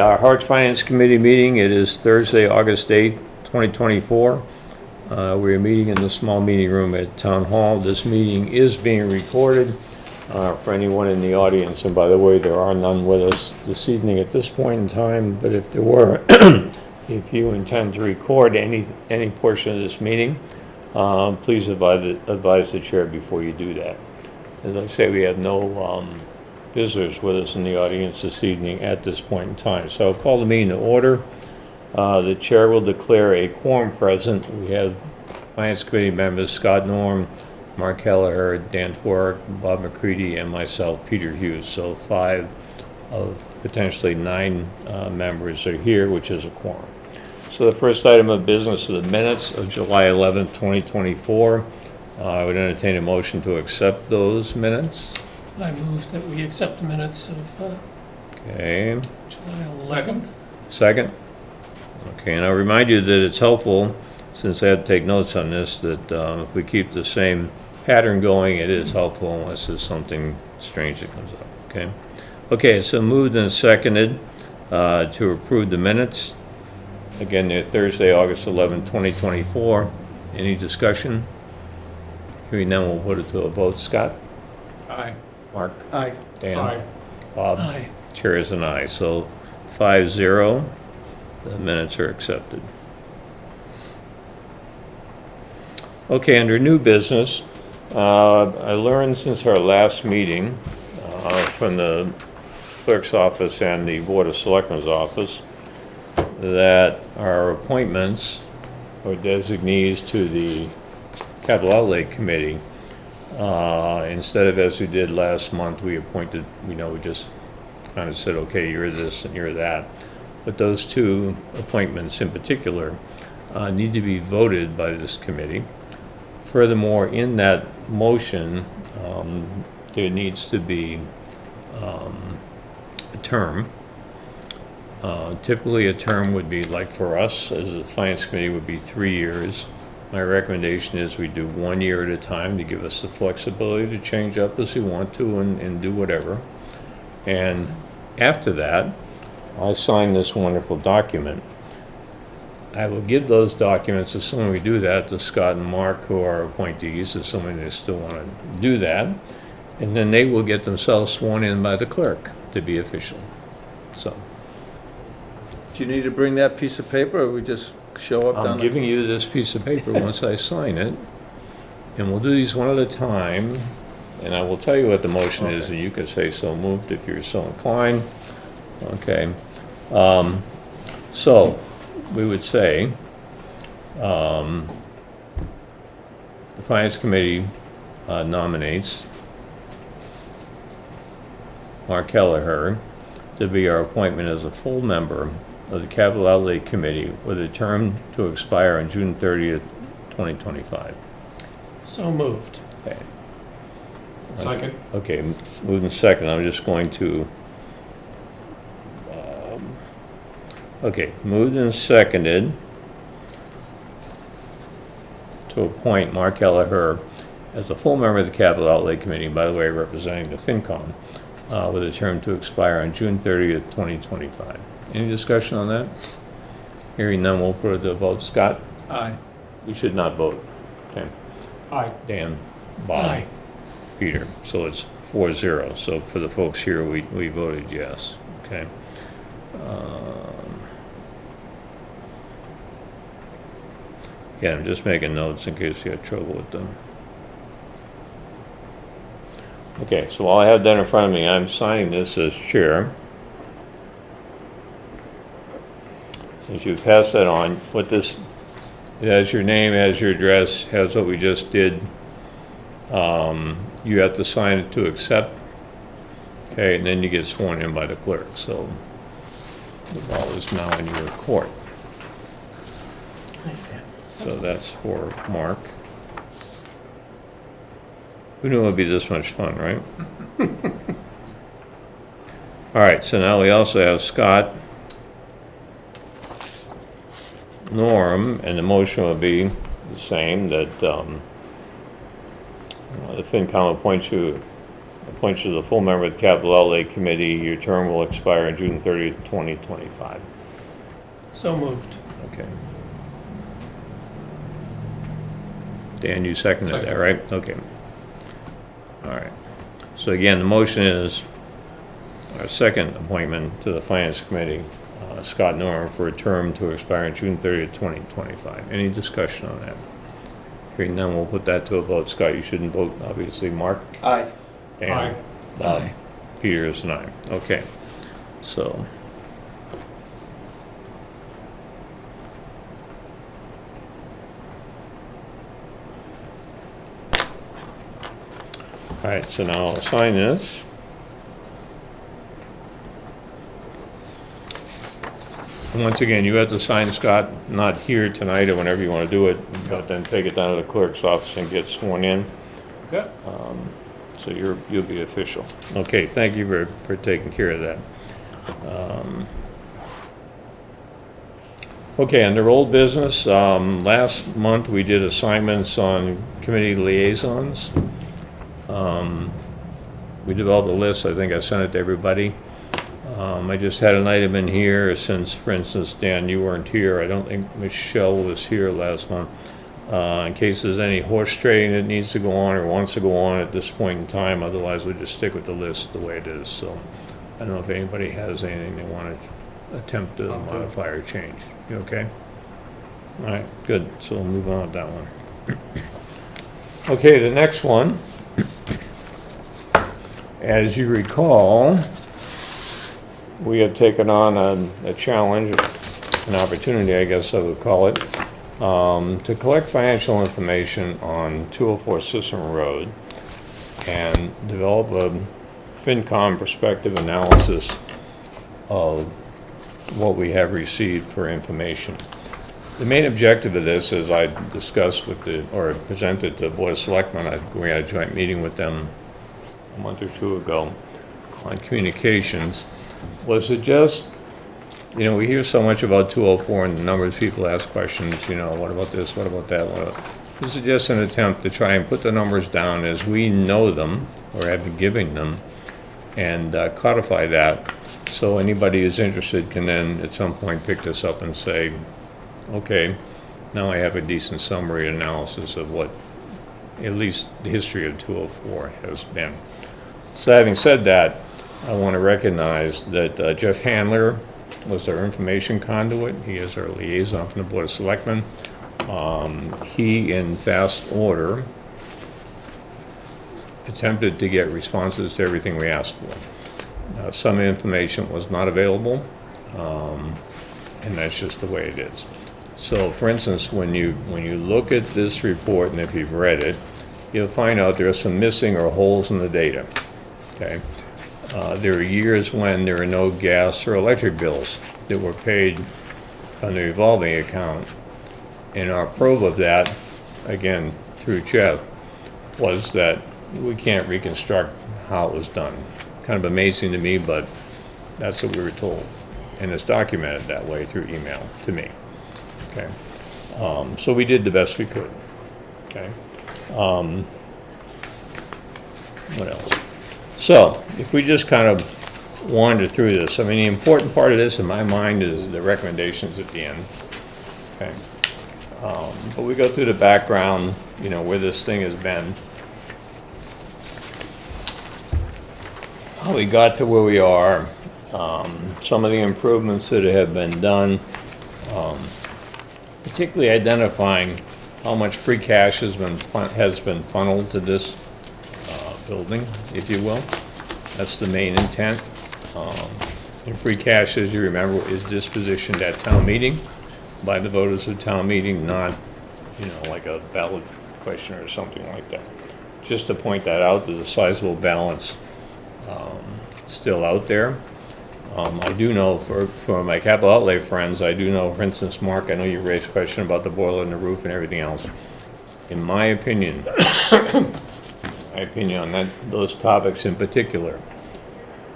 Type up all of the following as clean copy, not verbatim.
Our Harwich Finance Committee meeting, it is Thursday, August 8th, 2024. We're meeting in the small meeting room at Town Hall. This meeting is being recorded for anyone in the audience. And by the way, there are none with us this evening at this point in time, but if there were, if you intend to record any portion of this meeting, please advise the chair before you do that. As I say, we have no visitors with us in the audience this evening at this point in time. So I'll call the meeting to order. The chair will declare a quorum present. We have Finance Committee members Scott Norm, Mark Kelleher, Dan Twerk, Bob McCready, and myself, Peter Hughes. So 5 of potentially 9 members are here, which is a quorum. So the first item of business is the minutes of July 11th, 2024. I would entertain a motion to accept those minutes. I move that we accept the minutes of Okay. July 11th. Second? Okay, and I'll remind you that it's helpful, since I had to take notes on this, that if we keep the same pattern going, it is helpful unless there's something strange that comes up, okay? Okay, so moved and seconded to approve the minutes. Again, they're Thursday, August 11, 2024. Any discussion? Hearing none, we'll put it to a vote. Scott? Aye. Mark? Aye. Dan? Aye. Bob? Aye. Chair is an aye, so 5-0, the minutes are accepted. Okay, under new business, I learned since our last meeting from the clerk's office and the Board of Selectmen's office that our appointments or designees to the Capital Outlay Committee, instead of as we did last month, we appointed, we just kind of said, okay, you're this and you're that. But those 2 appointments in particular need to be voted by this committee. Furthermore, in that motion, there needs to be a term. Typically, a term would be, like for us, as a Finance Committee, would be 3 years. My recommendation is we do 1 year at a time to give us the flexibility to change up as we want to and do whatever. And after that, I'll sign this wonderful document. I will give those documents, assuming we do that, to Scott and Mark, who are appointees, assuming they still want to do that. And then they will get themselves sworn in by the clerk to be official. So. Do you need to bring that piece of paper, or we just show up down I'm the... giving you this piece of paper once I sign it, and we'll do these one at a time, and I will tell you what the motion is, and you can say so moved if you're so inclined. Okay. So, we would say, the Finance Committee nominates Mark Kelleher to be our appointment as a full member of the Capital Outlay Committee with a term to expire on June 30th, 2025. So moved. Okay. Second. Okay, moved and second. I'm just going to, okay, moved and seconded to appoint Mark Kelleher as a full member of the Capital Outlay Committee, by the way, representing the FinCom, with a term to expire on June 30th, 2025. Any discussion on that? Hearing none, we'll put it to a vote. Scott? Aye. You should not vote. Okay. Aye. Dan? Bob? Aye. Peter? So it's 4-0. So for the folks here, we voted yes. Okay. Yeah, I'm just making notes in case you have trouble with them. Okay, so while I have that in front of me, I'm signing this as chair. As you pass that on, what this, it has your name, has your address, has what we just did. You have to sign it to accept. Okay, and then you get sworn in by the clerk. So the ball is now in your court. So that's for Mark. Who knew it would be this much fun, right? All right, so now we also have Scott, Norm, and the motion would be the same, that the FinCom appoints you appoint you as a full member of the Capital Outlay Committee. Your term will expire on June 30th, 2025. So moved. Okay. Dan, you seconded that, Second. right? Okay. All right. So again, the motion is our second appointment to the Finance Committee, Scott Norman, for a term to expire on June 30th, 2025. Any discussion on that? Hearing none, we'll put that to a vote. Scott, you shouldn't vote, obviously. Mark? Aye. Dan? Aye. Bob? Aye. Peter is an aye. Okay. So. All right, so now I'll sign this. And once again, you have to sign, Scott, not here tonight or whenever you want to do it, but then take it down to the clerk's office and get sworn in. Okay. So you'll be official. Okay, thank you for taking care of that. Okay, under old business, last month we did assignments on committee liaisons. We developed a list, I think I sent it to everybody. I just had an item in here since, for instance, Dan, you weren't here. I don't think Michelle was here last month. In case there's any horse trading that needs to go on or wants to go on at this point in time, otherwise we'll just stick with the list the way it is. So I don't know if anybody has anything they want to attempt to modify or change. You okay? All right, good. So we'll move on with that one. Okay, the next one. As you recall, we have taken on a challenge, an opportunity, I guess I would call it, to collect financial information on 204 Sisson Road and develop a FinCom perspective analysis of what we have received for information. The main objective of this, as I discussed or presented to Board of Selectmen, we had a joint meeting with them a month or two ago on communications, was to just, we hear so much about 204 and the numbers people ask questions, what about this, what about that? This is just an attempt to try and put the numbers down as we know them or have been giving them and codify that so anybody who's interested can then at some point pick this up and say, okay, now I have a decent summary analysis of what at least the history of 204 has been. So having said that, I want to recognize that Jeff Handler was our information conduit. He is our liaison from the Board of Selectmen. He, in fast order, attempted to get responses to everything we asked for. Some information was not available, and that's just the way it is. So, for instance, when you look at this report, and if you've read it, you'll find out there are some missing or holes in the data. Okay, there are years when there are no gas or electric bills that were paid on the revolving account, and our probe of that, again through Jeff, was that we can't reconstruct how it was done. Kind of amazing to me, but that's what we were told, and it's documented that way through email to me. Okay, so we did the best we could. Okay, what else? So if we just kind of wander through this, I mean, the important part of this in my mind is the recommendations at the end. Okay, but we go through the background, where this thing has been, how we got to where we are, some of the improvements that have been done, particularly identifying how much free cash has been funneled to this building, if you will. That's the main intent. And free cash, as you remember, is dispositioned at town meeting by the voters of town meeting, not, like a ballot question or something like that. Just to point that out, there's a sizable balance still out there. I do know for my capital outlay friends, I do know, for instance, Mark, I know you raised a question about the boiler and the roof and everything else. In my opinion, on those topics in particular,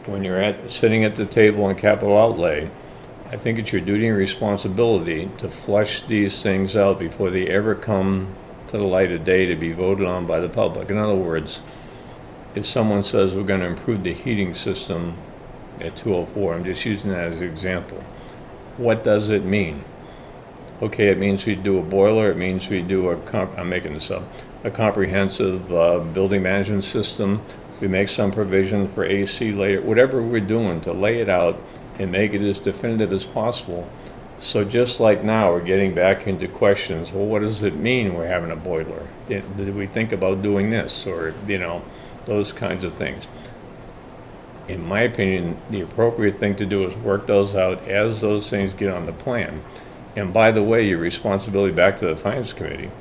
when you're sitting at the table on capital outlay, I think it's your duty and responsibility to flush these things out before they ever come to the light of day to be voted on by the public. In other words, if someone says we're gonna improve the heating system at 204, I'm just using that as an example, what does it mean? Okay, it means we do a boiler, it means we do I'm making this up, a comprehensive building management system, we make some provision for AC later, whatever we're doing to lay it out and make it as definitive as possible. So just like now, we're getting back into questions, well, what does it mean we're having a boiler? Did we think about doing this? Or, those kinds of things. In my opinion, the appropriate thing to do is work those out as those things get on the plan. And by the way, your responsibility back to the Finance Committee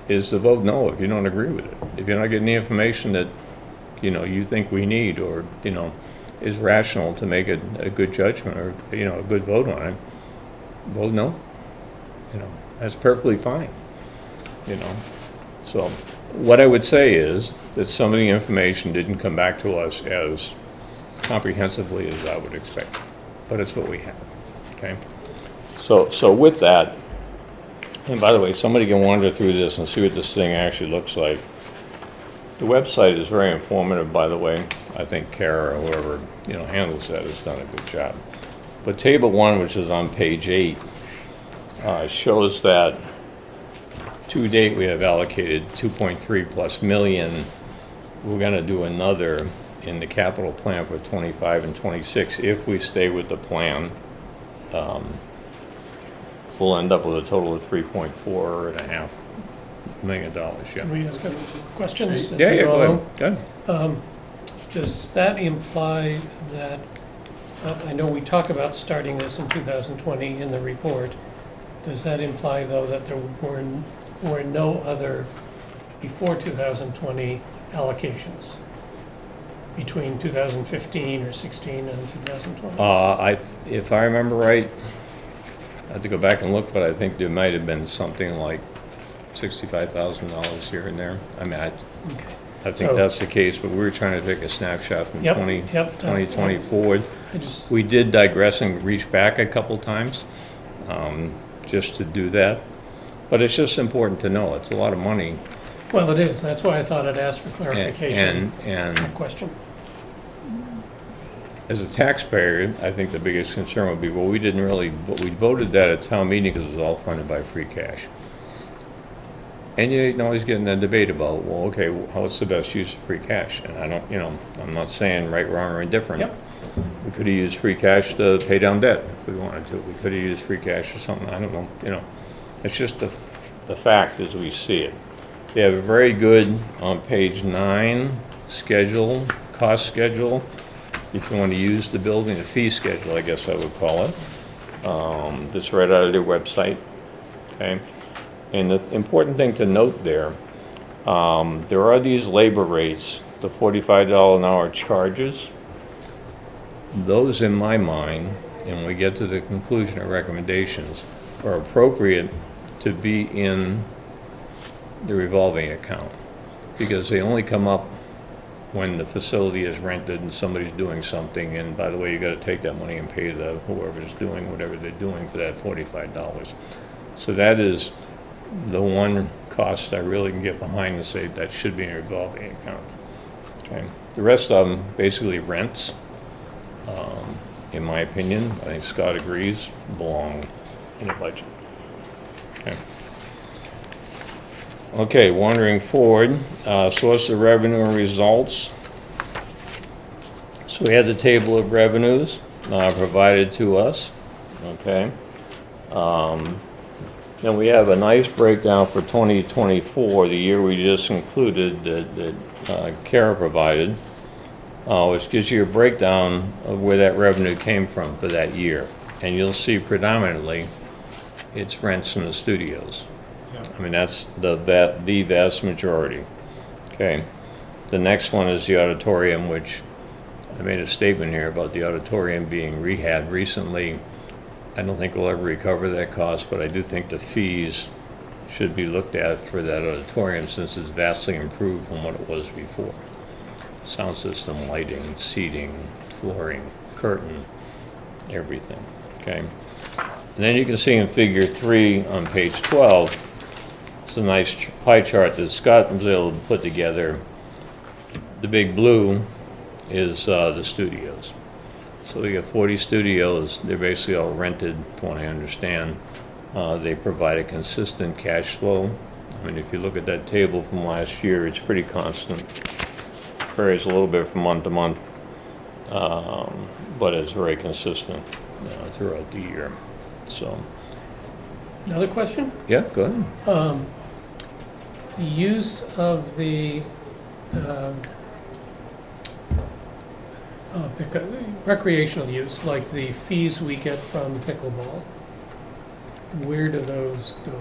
is to vote no if you don't agree with it. If you're not getting the information that, you think we need or, is rational to make it a good judgment or, a good vote on it, vote no. That's perfectly fine, So what I would say is that some of the information didn't come back to us as comprehensively as I would expect, but it's what we have, okay? So with that, and by the way, somebody can wander through this and see what this thing actually looks like. The website is very informative, by the way. I think Kara or whoever, handles that has done a good job. But table 1, which is on page 8, shows that to date we have allocated 2.3 plus million. We're gonna do another in the capital plan for 25 and 26 if we stay with the plan. We'll end up with a total of $3.4.5 million, yeah. Can we ask questions? as Yeah, we yeah, go go along? ahead. Go ahead. Does that imply that, I know we talk about starting this in 2020 in the report. Does that imply, though, that there were no other, before 2020, allocations between 2015 or 16 and 2020? If I remember right, I have to go back and look, but I think there might have been something like $65,000 here and there. I mean, Okay. I think So- that's the case, but we were trying to take a snapshot from Yep, 2020 forward. I just, We did digress and reach back a couple times, just to do that. But it's just important to know, it's a lot of money. well, it is. That's why I thought I'd ask for clarification. And That question. as a taxpayer, I think the biggest concern would be, well, we voted that at town meeting because it was all funded by free cash. And you can always get in a debate about, well, okay, what's the best use of free cash? And I don't, I'm not saying right, wrong, or indifferent. Yep. We could have used free cash to pay down debt if we wanted to. We could have used free cash for something, I don't know, It's just the fact as we see it. They have a very good, on page 9, cost schedule, if you want to use the building, a fee schedule, I guess I would call it. That's right out of their website, okay? And the important thing to note there are these labor rates, the $45 an hour charges. Those, in my mind, and when we get to the conclusion of recommendations, are appropriate to be in the revolving account, because they only come up when the facility is rented and somebody's doing something, and by the way, you gotta take that money and pay whoever's doing whatever they're doing for that $45. So that is the one cost I really can get behind and say that should be in a revolving account. Okay. The rest of them, basically rents, in my opinion, I think Scott agrees, belong in the budget. Okay. Okay, wandering forward, source of revenue and results. So we had the table of revenues provided to us, okay? Then we have a nice breakdown for 2024, the year we just included that Kara provided, which gives you a breakdown of where that revenue came from for that year. And you'll see predominantly it's rents from the studios. I mean, that's the vast majority. Okay. The next one is the auditorium, which I made a statement here about the auditorium being rehabbed recently. I don't think we'll ever recover that cost, but I do think the fees should be looked at for that auditorium since it's vastly improved from what it was before. Sound system, lighting, seating, flooring, curtain, everything. Okay. And then you can see in figure 3 on page 12, it's a nice pie chart that Scott was able to put together. the big blue is the studios. So we got 40 studios. They're basically all rented, from what I understand. They provide a consistent cash flow. I mean, if you look at that table from last year, it's pretty constant. Varies a little bit from month to month, but it's very consistent throughout the year. So, Another question? yeah, go ahead. Use of the recreational use, like the fees we get from pickleball. Where do those go?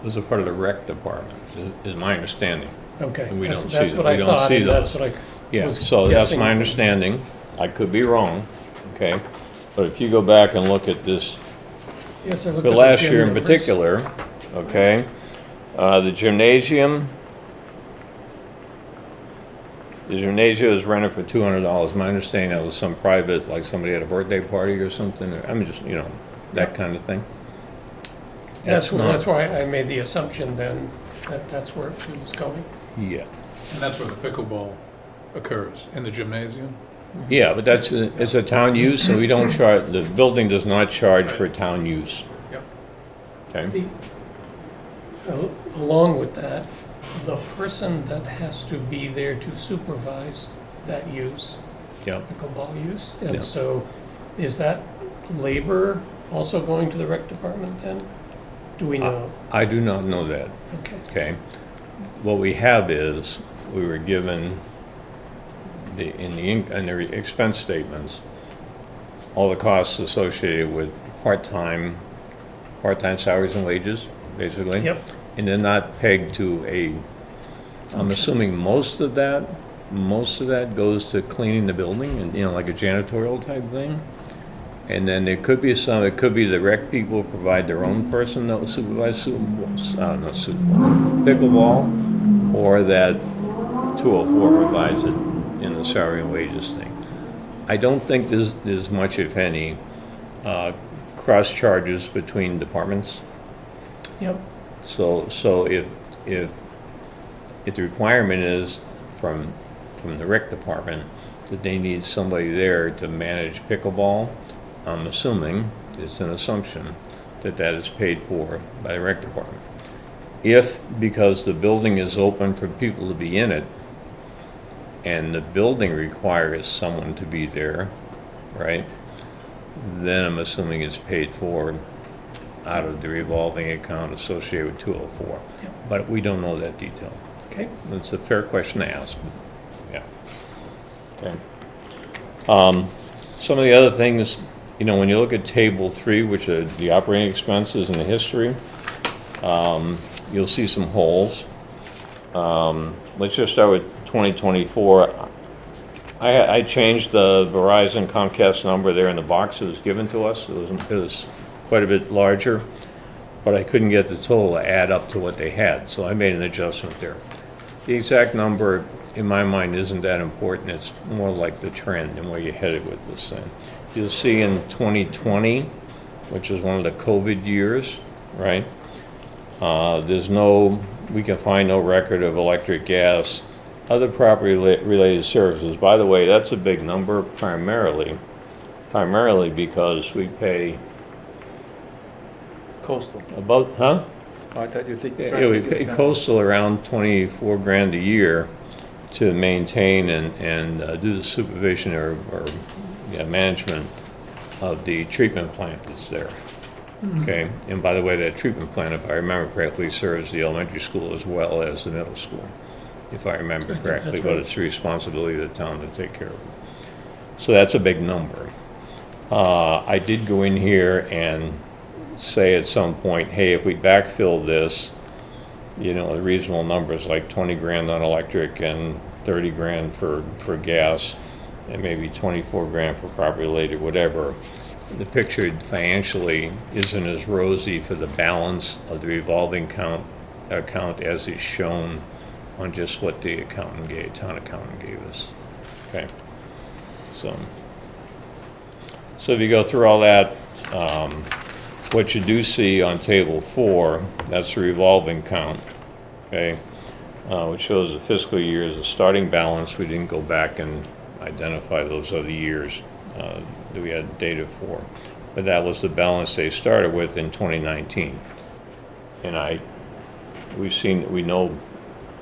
Those are part of the rec department, is my understanding. Okay, And we don't see that's them. what We I don't thought, see and that's those. what I Yeah, was so that's guessing my from- understanding. I could be wrong, okay? But if you go back and look at this, Yes, I looked for at the last gym year in numbers. particular, okay? The gymnasium is rented for $200. My understanding that was some private, like somebody had a birthday party or something. I mean, just, that kind of thing. That's not- why I made the assumption then that that's where it was going. Yeah. And that's where the pickleball occurs, in the gymnasium? Yeah, but it's a town use, so we don't charge, the building does not charge for town use. Yep. Okay? Along with that, the person that has to be there to supervise that use, Yeah. pickleball use, Yeah. and so is that labor also going to the rec department then? Do we know? I do not know that, Okay, okay? What we have is, we were given in the expense statements, all the costs associated with part-time salaries and wages, basically. yep, And they're not pegged to I'm assuming most of that goes to cleaning the building and, like a janitorial type thing. And then it could be the rec people provide their own person that will supervise pickleball, or that 204 provides it in the salary and wages thing. I don't think there's much, if any, cross charges between departments. yep, So if the requirement is from the rec department that they need somebody there to manage pickleball, I'm assuming, it's an assumption, that is paid for by the rec department. If, because the building is open for people to be in it, and the building requires someone to be there, right, then I'm assuming it's paid for out of the revolving account associated with 204. Yep. But we don't know that detail. okay. It's a fair question to ask, but, yeah. Okay. Some of the other things, when you look at Table 3, which are the operating expenses and the history, you'll see some holes. Let's just start with 2024. I changed the Verizon Comcast number there in the box that was given to us. It was quite a bit larger, but I couldn't get the total to add up to what they had, so I made an adjustment there. The exact number, in my mind, isn't that important. It's more like the trend and where you're headed with this thing. You'll see in 2020, which is one of the COVID years, right? We can find no record of electric, gas, other property-related services. By the way, that's a big number primarily because we pay Coastal. about, huh? Oh, I thought you think. Yeah, we pay coastal around 24 grand a year to maintain and do the supervision or management of the treatment plant that's there. Okay, and by the way, that treatment plant, if I remember correctly, serves the elementary school as well as the middle school, if I remember think correctly, that's but right. it's the responsibility of the town to take care of it. So that's a big number. I did go in here and say at some point, hey, if we backfill this, the reasonable numbers like 20 grand on electric and 30 grand for gas, and maybe 24 grand for property related, whatever, the picture financially isn't as rosy for the balance of the revolving account as is shown on just what the town accountant gave us. Okay, so if you go through all that, what you do see on Table 4, that's the revolving count. Okay, which shows the fiscal year as a starting balance. We didn't go back and identify those other years that we had data for. But that was the balance they started with in 2019. And we know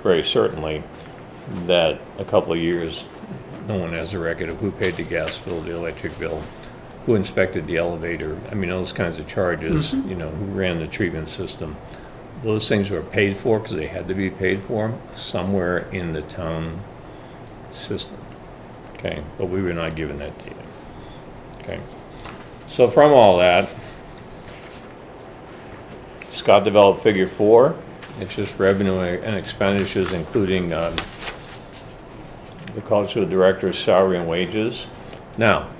very certainly that a couple of years, no one has a record of who paid the gas bill, the electric bill, who inspected the elevator, I mean, those kinds of charges, you know, who ran the treatment system. Those things were paid for because they had to be paid for somewhere in the town system. Okay, but we were not given that data. Okay, so from all that, Scott developed figure 4. It's just revenue and expenditures, including the cultural director's salary and wages. Now,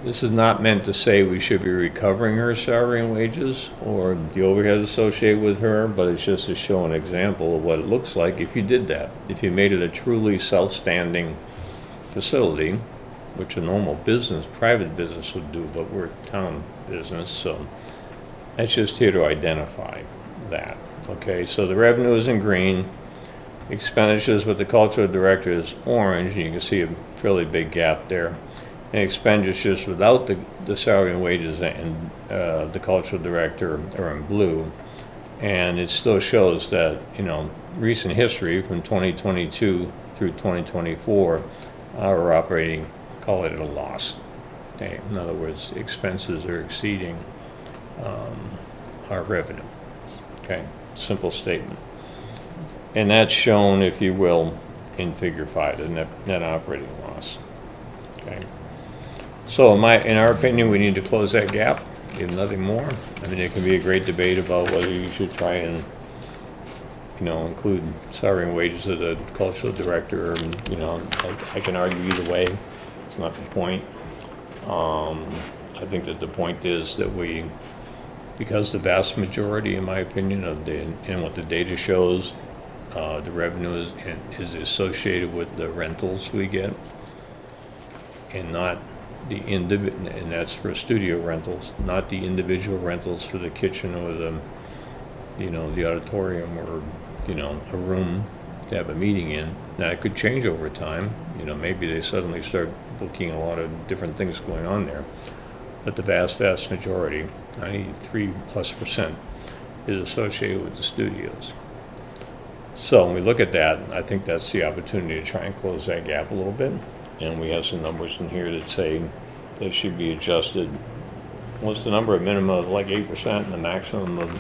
this is not meant to say we should be recovering her salary and wages or the overhead associated with her, but it's just to show an example of what it looks like if you did that. If you made it a truly self-standing facility, which a normal business, private business would do, but we're a town business, so that's just here to identify that. Okay, so the revenue is in green, expenditures with the cultural director is orange, and you can see a fairly big gap there. And expenditures without the salary and wages and the cultural director are in blue. And it still shows that, you know, recent history from 2022 through 2024, we're operating, call it a loss. Okay, in other words, expenses are exceeding our revenue. Okay, simple statement. And that's shown, if you will, in figure 5, the net operating loss. Okay. So in our opinion, we need to close that gap, if nothing more. I mean, there can be a great debate about whether you should try and, you know, include salary and wages of the cultural director. And, you know, I can argue either way. It's not the point. I think that the point is that because the vast majority, in my opinion, and what the data shows, the revenue is associated with the rentals we get, and not the individual, and that's for studio rentals, not the individual rentals for the kitchen or the, you know, the auditorium or, you know, a room to have a meeting in. Now, it could change over time. You know, maybe they suddenly start booking a lot of different things going on there. But the vast majority, 93+%, is associated with the studios. So when we look at that, I think that's the opportunity to try and close that gap a little bit. And we have some numbers in here that say they should be adjusted. What's the number? A minimum of like 8% and a maximum of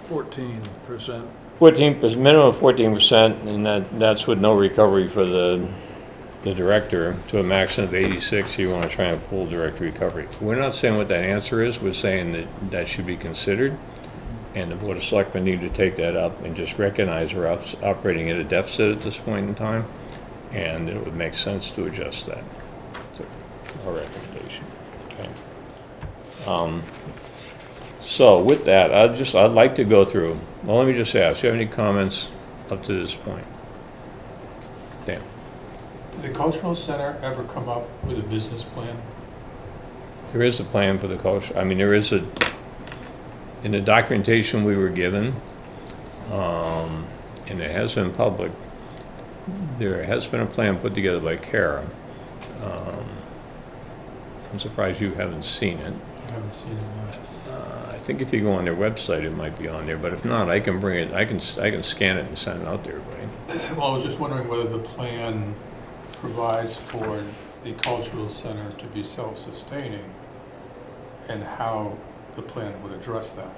14%. 14%, minimum of 14%, and that's with no recovery for the director, to a maximum of 86. You want to try and full direct recovery. We're not saying what that answer is. We're saying that should be considered, and the Board of Selectmen need to take that up and just recognize we're operating at a deficit at this point in time, and it would make sense to adjust that. So, our recommendation. Okay. So with that, I'd like to go through. Well, let me just ask, do you have any comments up to this point? Dan? Did the cultural center ever come up with a business plan? There is a plan for the culture. I mean, there is in the documentation we were given, and it has been public, there has been a plan put together by Kara. I'm surprised you haven't seen it. I haven't seen it. I think if you go on their website, it might be on there, but if not, I can bring it, I can scan it and send it out to everybody. Well, I was just wondering whether the plan provides for the cultural center to be self-sustaining and how the plan would address that.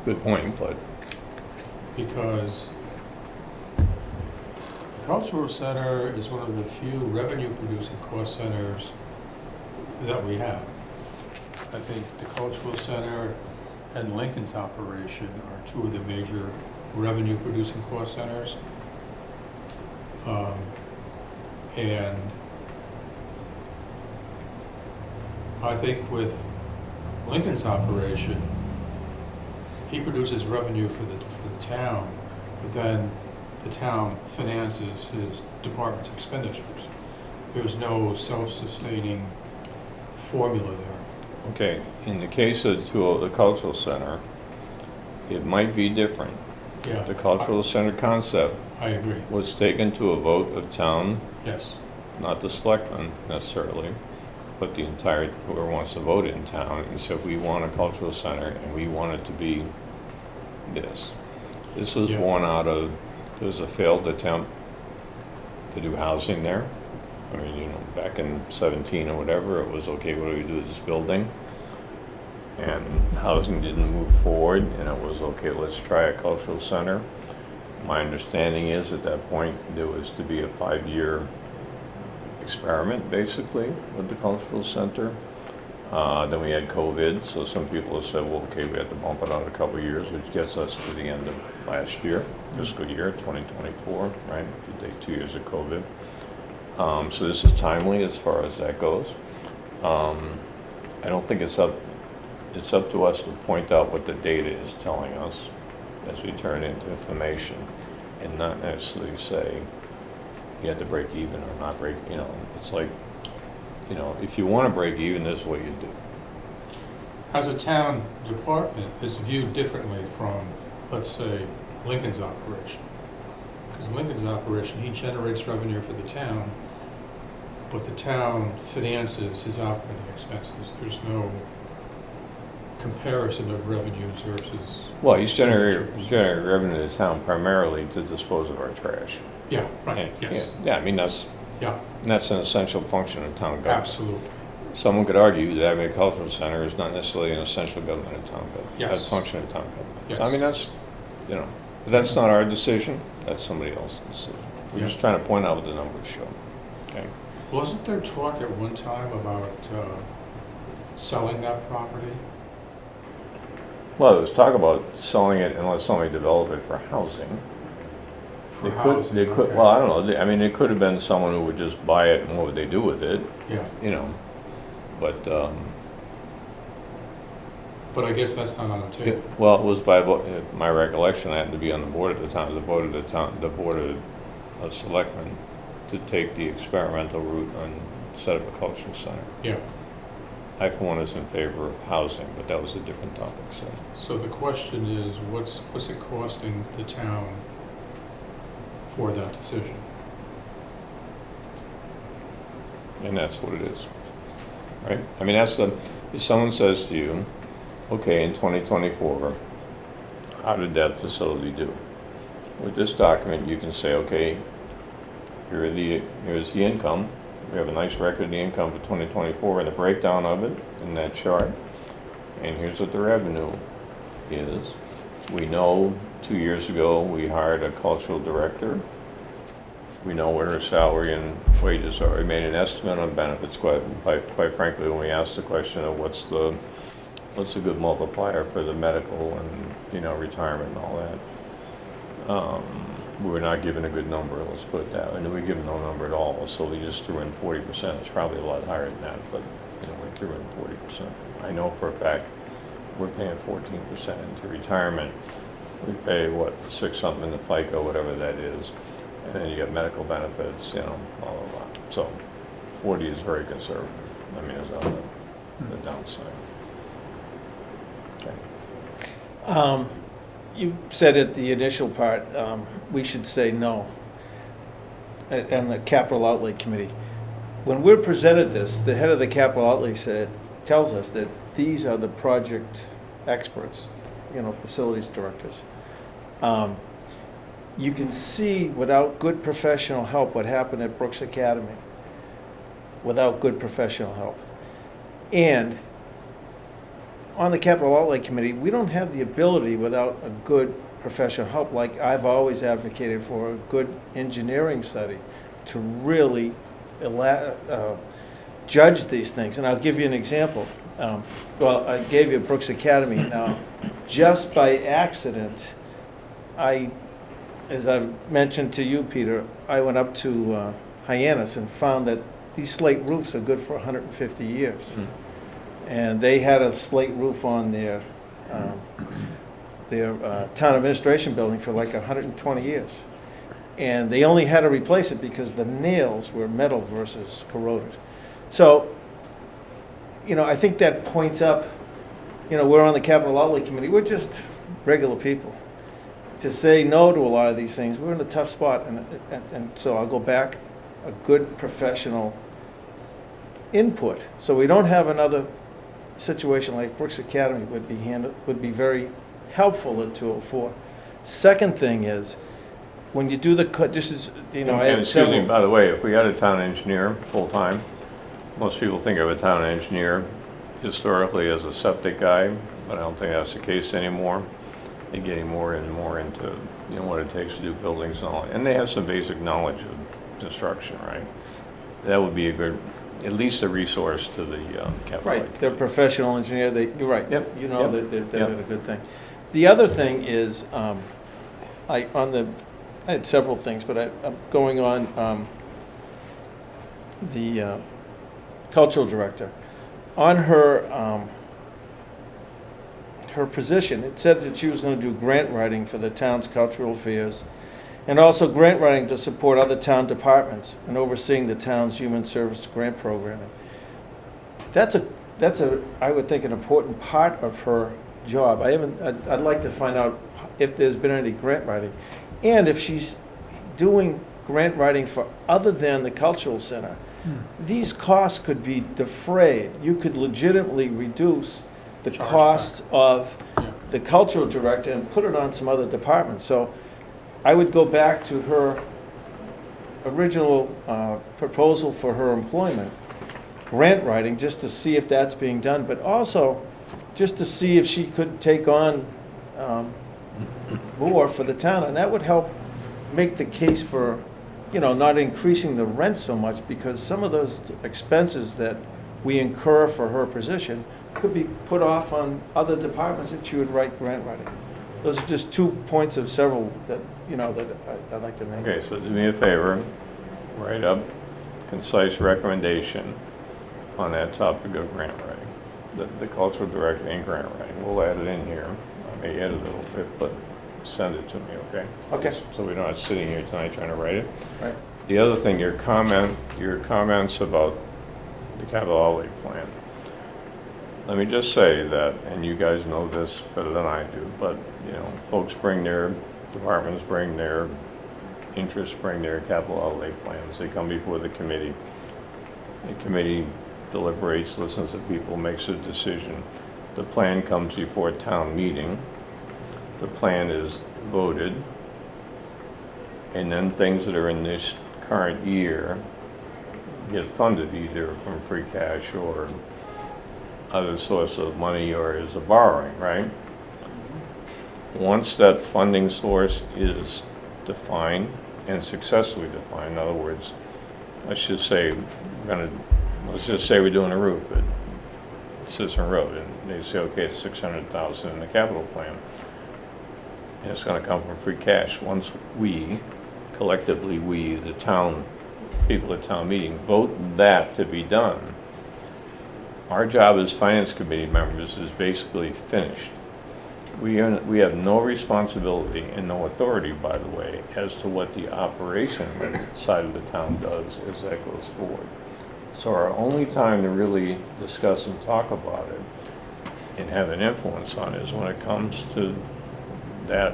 Good point, but Because the cultural center is one of the few revenue-producing cost centers that we have. I think the cultural center and Lincoln's operation are two of the major revenue-producing cost centers. And I think with Lincoln's operation, he produces revenue for the town, but then the town finances his department's expenditures. There's no self-sustaining formula there. okay, in the case of the cultural center, it might be different. Yeah. The cultural center concept I agree, was taken to a vote of town, yes. not the selectmen necessarily, but the entire, whoever wants to vote in town, and said, we want a cultural center, and we want it to be this. This was Yeah. born out of, there was a failed attempt to do housing there. I mean, you know, back in 17 or whatever, it was, okay, what do we do with this building? And housing didn't move forward, and it was, okay, let's try a cultural center. My understanding is, at that point, there was to be a 5-year experiment, basically, with the cultural center. Then we had COVID, so some people have said, well, okay, we have to bump it out a couple of years, which gets us to the end of last year, fiscal year 2024, right? If you take 2 years of COVID. So this is timely as far as that goes. I don't think it's up to us to point out what the data is telling us as we turn it into information, and not necessarily say you have to break even or not break, you know, it's like, you know, if you want to break even, this is what you do. As a town department, it's viewed differently from, let's say, Lincoln's operation. Because Lincoln's operation, he generates revenue for the town, but the town finances his operating expenses. There's no comparison of revenues versus, Well, he's generating revenue to the town primarily to dispose of our trash. yeah, right, And, yes, yeah, I mean, that's an essential function of town government. absolutely. Someone could argue that the agricultural center is not necessarily an essential government of town government. Yes. A function of town government. Yes. So, I mean, that's, you know, but that's not our decision, that's somebody else's decision. We're Yeah. just trying to point out what the numbers show, okay? Wasn't there talk at one time about selling that property? Well, there was talk about selling it unless somebody developed it for housing. For They housing, could, okay. well, I don't know, I mean, it could have been someone who would just buy it, and what would they do with it, Yeah, you know? But, but I guess that's not on the table. well, it was by, my recollection, I happened to be on the board at the time, the board of selectmen, to take the experimental route and set up a cultural center. Yeah, I, for one, is in favor of housing, but that was a different topic, so. so the question is, what's it costing the town for that decision? And that's what it is, right? I mean, that's the, if someone says to you, okay, in 2024, how did that facility do? With this document, you can say, okay, here's the income. We have a nice record of the income for 2024 and a breakdown of it in that chart. And here's what the revenue is. We know 2 years ago, we hired a cultural director. We know what her salary and wages are. We made an estimate on benefits, quite frankly, when we asked the question of what's a good multiplier for the medical and, you know, retirement and all that. We were not given a good number, let's put it that way. And we give no number at all, so we just threw in 40%. It's probably a lot higher than that, but, you know, we threw in 40%. I know for a fact we're paying 14% into retirement. We pay, what, 6 something in the FICA, whatever that is. And then you get medical benefits, you know, blah, blah, blah. So 40 is very conservative. I mean, it's on the downside. Okay. You said at the initial part, we should say no, and the capital outlay committee. When we're presented this, the head of the capital outlay tells us that these are the project experts, you know, facilities directors. You can see without good professional help what happened at Brooks Academy, without good professional help. And on the capital outlay committee, we don't have the ability without a good professional help, like I've always advocated for, a good engineering study to really judge these things. And I'll give you an example. Well, I gave you Brooks Academy. Now, just by accident, as I've mentioned to you, Peter, I went up to Hyannis and found that these slate roofs are good for 150 years. Mm. And they had a slate roof on their town administration building for like 120 years. And they only had to replace it because the nails were metal versus corroded. So, you know, I think that points up, you know, we're on the capital outlay committee. We're just regular people. To say no to a lot of these things, we're in a tough spot, and so I'll go back, a good professional input, so we don't have another situation like Brooks Academy would be very helpful at 204. Second thing is, when you do this is, I And had excuse me, several. by the way, if we had a town engineer full-time, most people think of a town engineer historically as a septic guy, but I don't think that's the case anymore. They're getting more and more into, what it takes to do buildings and all, and they have some basic knowledge of construction, right? That would be a good, at least a resource to the capital. Right, they're a professional engineer, you're right. Yep, You know, yep, they've yep. done a good thing. The other thing is, I had several things, but I'm going on the cultural director. On her position, it said that she was going to do grant writing for the town's cultural affairs, and also grant writing to support other town departments and overseeing the town's human service grant programming. That's a I would think an important part of her job. I'd like to find out if there's been any grant writing, and if she's doing grant writing for other than the cultural center. These costs could be defrayed. You could legitimately reduce the Charge cost of Yeah. the cultural director and put it on some other departments. So I would go back to her original proposal for her employment, grant writing, just to see if that's being done, but also just to see if she could take on more for the town, and that would help make the case for, not increasing the rent so much, because some of those expenses that we incur for her position could be put off on other departments that she would write grant writing. Those are just 2 points of several that, that I'd like to make. Okay, so do me a favor, write up concise recommendation on that topic of grant writing. The cultural director and grant writing, we'll add it in here. I may edit a little bit, but send it to me, okay? Okay. So we're not sitting here tonight trying to write it. Right. The other thing, your comments about the capital outlay plan. Let me just say that, and you guys know this better than I do, but, folks bring their, departments bring their interests, bring their capital outlay plans. They come before the committee. The committee deliberates, listens to people, makes a decision. The plan comes before town meeting. The plan is voted. And then things that are in this current year get funded either from free cash or other source of money or as a borrowing, right? Once that funding source is defined and successfully defined, in other words, let's just say we're doing a roof at Citizen Road, and they say, okay, it's $600,000 in the capital plan, and it's going to come from free cash. Once we, collectively, the town, people at town meeting, vote that to be done, our job as finance committee members is basically finished. We have no responsibility and no authority, by the way, as to what the operation side of the town does as that goes forward. So our only time to really discuss and talk about it and have an influence on it is when it comes to that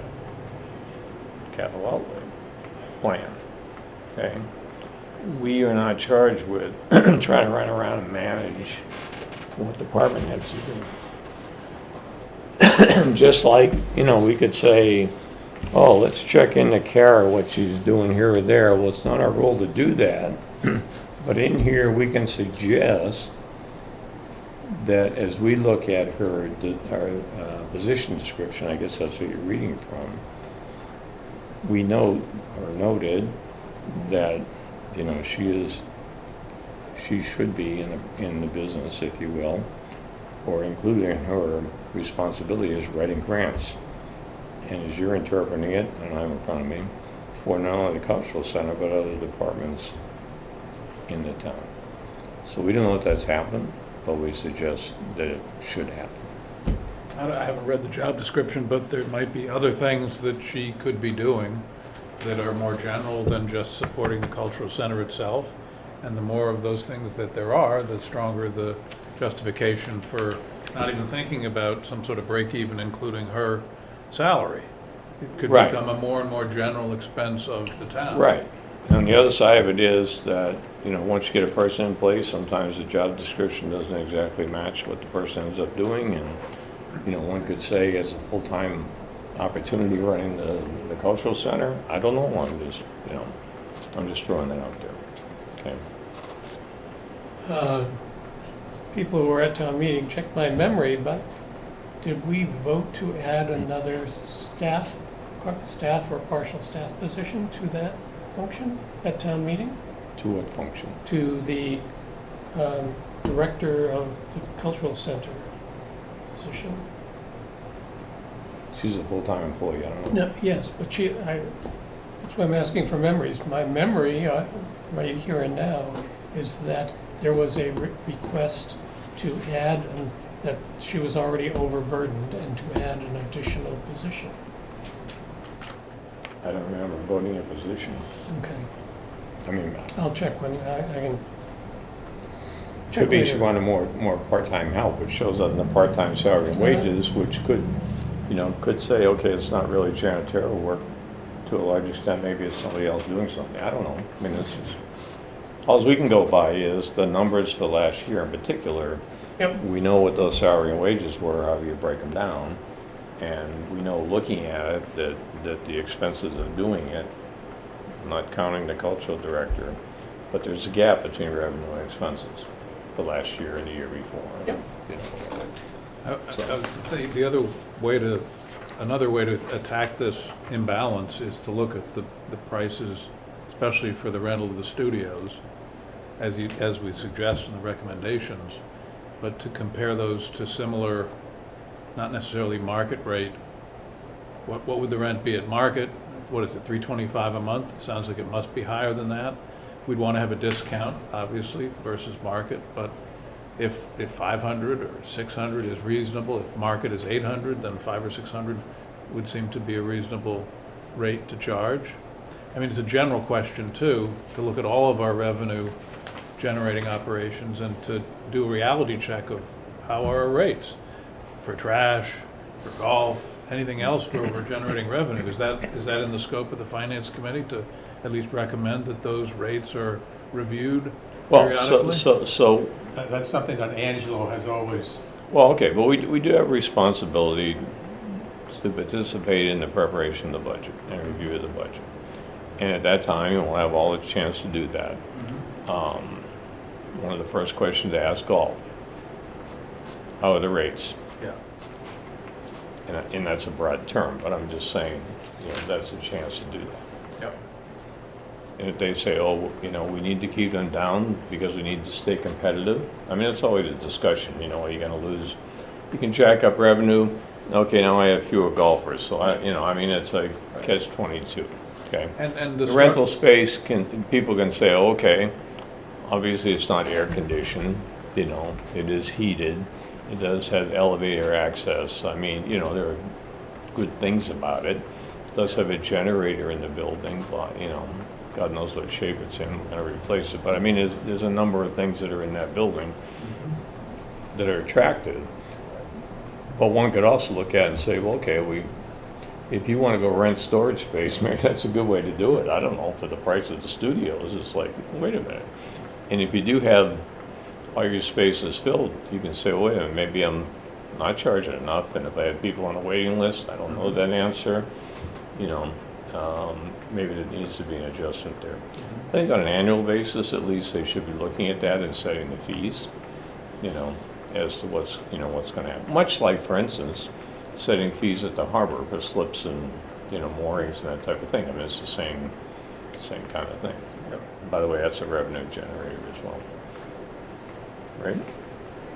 capital outlay plan, okay? We are not charged with trying to run around and manage what department heads do. Just like, we could say, oh, let's check into Kara, what she's doing here or there. Well, it's not our role to do that. But in here, we can suggest that as we look at her position description, I guess that's what you're reading from, we noted that, she should be in the business, if you will, or included in her responsibility is writing grants. And as you're interpreting it, and I'm in front of me, for not only the cultural center, but other departments in the town. So we don't know if that's happened, but we suggest that it should happen. I haven't read the job description, but there might be other things that she could be doing that are more general than just supporting the cultural center itself. And the more of those things that there are, the stronger the justification for not even thinking about some sort of break even, including her salary. It could Right. become a more and more general expense of the town. Right. And the other side of it is that, once you get a person in place, sometimes the job description doesn't exactly match what the person ends up doing. And, one could say as a full-time opportunity running the cultural center, I don't know, I'm just throwing that out there. Okay. People who were at town meeting, check my memory, but did we vote to add another staff or partial staff position to that function at town meeting? To what function? To the director of the cultural center position? She's a full-time employee, I don't know. No, yes, but that's why I'm asking for memories. My memory, right here and now, is that there was a request to add, and that she was already overburdened, and to add an additional position. I don't remember voting a position. Okay, I mean, I'll check when I can. could Check be she later. wanted more part-time help, which shows on the part-time salary and wages, which could say, okay, it's not really janitorial work to a large extent, maybe it's somebody else doing something, I don't know. I mean, all we can go by is the numbers for last year in particular. Yep. We know what those salary and wages were, how you break them down, and we know looking at it that the expenses of doing it, not counting the cultural director, but there's a gap between revenue and expenses for last year and the year before. Yep. The other way another way to attack this imbalance is to look at the prices, especially for the rental of the studios, as we suggest in the recommendations, but to compare those to similar, not necessarily market rate. What would the rent be at market? What is it, $325 a month? It sounds like it must be higher than that. We'd want to have a discount, obviously, versus market, but if 500 or 600 is reasonable, if market is 800, then 500 or 600 would seem to be a reasonable rate to charge. I mean, it's a general question too, to look at all of our revenue generating operations and to do a reality check of how are our rates for trash, for golf, anything else where we're generating revenue. Is that in the scope of the Finance Committee to at least recommend that those rates are reviewed periodically? So That's something that Angelo has always, well, okay, but we do have a responsibility to participate in the preparation of the budget and review of the budget. And at that time, we'll have all the chance to do that. One of the first questions to ask golf, how are the rates? Yeah. And that's a broad term, but I'm just saying, that's a chance to do that. Yep. And if they say, oh, we need to keep them down because we need to stay competitive, I mean, it's always a discussion, are you gonna lose? You can jack up revenue, okay, now I have fewer golfers, so it's like catch-22, okay? And The rental space people can say, oh, okay, obviously it's not air conditioned, it is heated, it does have elevator access, I mean, there are good things about it. It does have a generator in the building, but, God knows what shape it's in, I'm gonna replace it, but I mean, there's a number of things that are in that building that are attractive. But one could also look at it and say, well, okay, if you want to go rent storage space, maybe that's a good way to do it. I don't know, for the price of the studios, it's like, wait a minute. And if you do have all your spaces filled, you can say, wait a minute, maybe I'm not charging enough, and if I have people on a waiting list, I don't know that answer, maybe there needs to be an adjustment there. I think on an annual basis, at least, they should be looking at that and setting the fees, as to what's going to happen. Much like, for instance, setting fees at the harbor for slips and, moorings and that type of thing. I mean, it's the same kind of thing. Yep. By the way, that's a revenue generator as well. Right?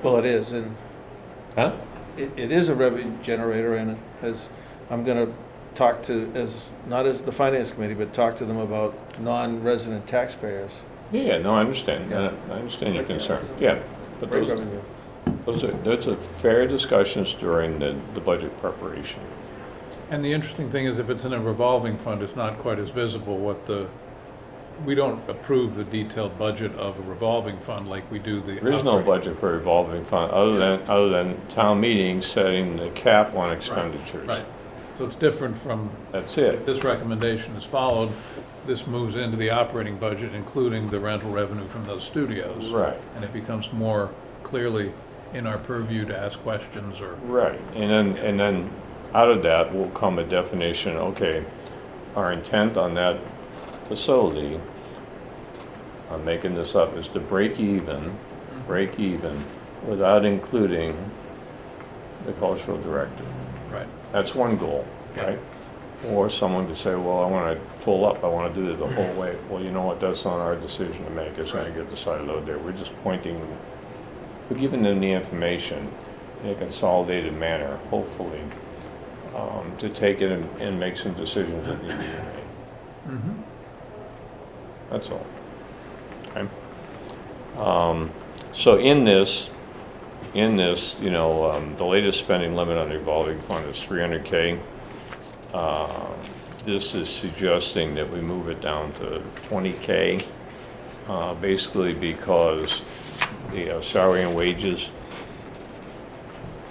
Well, it is, and Huh? it is a revenue generator, and as I'm gonna talk to, not as the Finance Committee, but talk to them about non-resident taxpayers. Yeah, no, I understand. Yeah. I understand your concern. Yeah. But Great revenue. those are fair discussions during the budget preparation. And the interesting thing is if it's in a revolving fund, it's not quite as visible we don't approve the detailed budget of a revolving fund like we do the. There is no operating. budget for revolving fund, other than town meetings setting the cap on expenditures. Right. So it's different from, That's if it. this recommendation is followed, this moves into the operating budget, including the rental revenue from those studios. Right. And it becomes more clearly in our purview to ask questions or, Right, and then out of that will come a definition, okay, our intent on that facility, I'm making this up, is to break even without including the cultural director. right, That's one goal, right? Or someone could say, well, I want to full up, I want to do it the whole way. Well, you know what, that's not our decision to make, it's going to get decided out there. We're just pointing, we're giving them the information in a consolidated manner, hopefully, to take it and make some decisions that need to be made. mhm, That's all. Okay. So in this, you know, the latest spending limit on the revolving fund is 300K. This is suggesting that we move it down to 20K, basically because the salary and wages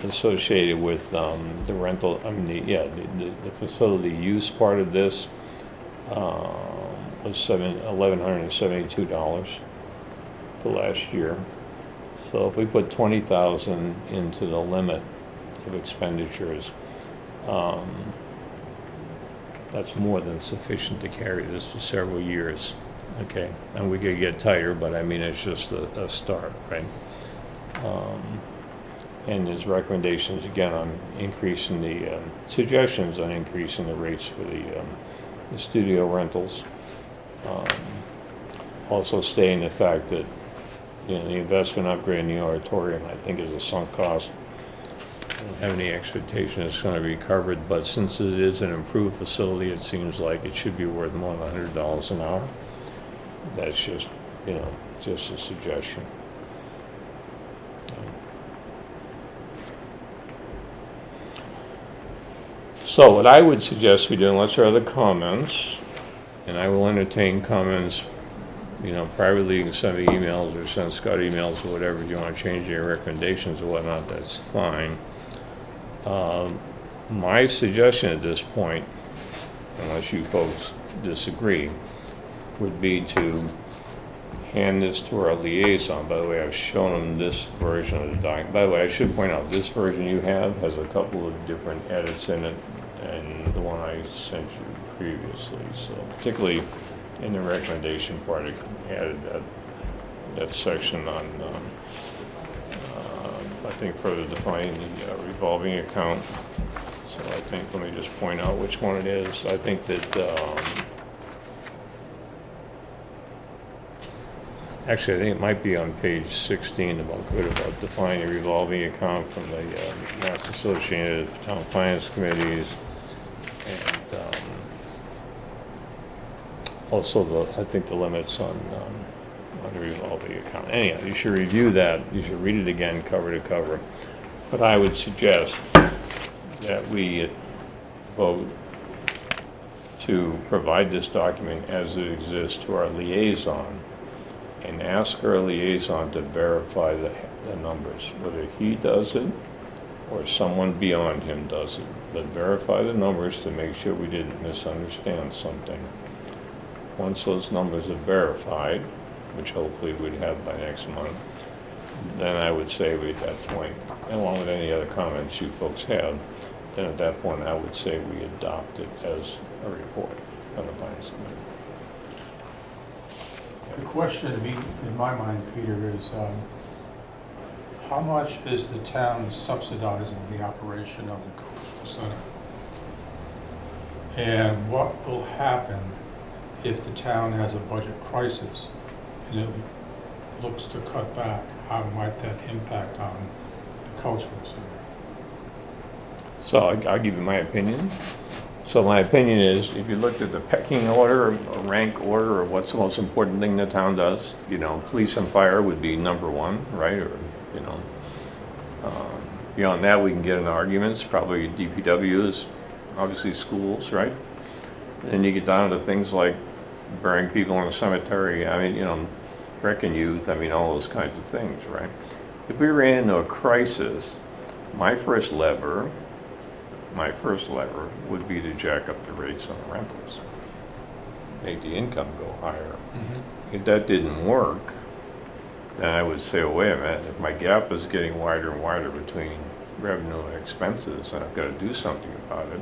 associated with the rental, I mean, the facility use part of this was $1,172 for last year. So if we put 20,000 into the limit of expenditures, that's more than sufficient to carry this for several years, okay? And we could get tighter, but I mean, it's just a start, right? And his recommendations, again, on increasing the, suggestions on increasing the rates for the studio rentals. Also stating the fact that, you know, the investment upgrade in the auditorium, I think, is a sunk cost. I don't have any expectation it's going to be covered, but since it is an improved facility, it seems like it should be worth more than $100 an hour. That's just, you know, just a suggestion. So what I would suggest we do, unless there are other comments, and I will entertain comments, you know, privately, you can send me emails or send Scott emails or whatever. If you want to change your recommendations or whatnot, that's fine. My suggestion at this point, unless you folks disagree, would be to hand this to our liaison. By the way, I've shown them this version of the document. By the way, I should point out, this version you have has a couple of different edits in it and the one I sent you previously. So particularly in the recommendation part, it added that section on, I think, further defining the revolving account. So I think, let me just point out which one it is. I think that, actually, I think it might be on page 16 about defining a revolving account from the Mass Association of Town Finance Committees. And also, I think the limits on the revolving account. Anyhow, you should review that. You should read it again, cover to cover. But I would suggest that we vote to provide this document as it exists to our liaison and ask our liaison to verify the numbers, whether he does it or someone beyond him does it. But verify the numbers to make sure we didn't misunderstand something. Once those numbers are verified, which hopefully we'd have by next month, then I would say at that point, along with any other comments you folks have, then at that point I would say we adopt it as a report on the Finance Committee. The question in my mind, Peter, is how much is the town subsidizing the operation of the cultural center? And what will happen if the town has a budget crisis and it looks to cut back? How might that impact on the cultural center? So I'll give you my opinion. So my opinion is, if you looked at the pecking order, or rank order, or what's the most important thing the town does, you know, police and fire would be number one, right? Or, you know, beyond that, we can get into arguments. Probably DPW is obviously schools, right? Then you get down to things like burying people in a cemetery. I mean, you know, wrecking youth. I mean, all those kinds of things, right? If we ran into a crisis, my first lever my first lever would be to jack up the rates on the rentals, make the income go higher. If that didn't work, then I would say, oh, wait a minute, if my gap is getting wider and wider between revenue and expenses, and I've got to do something about it,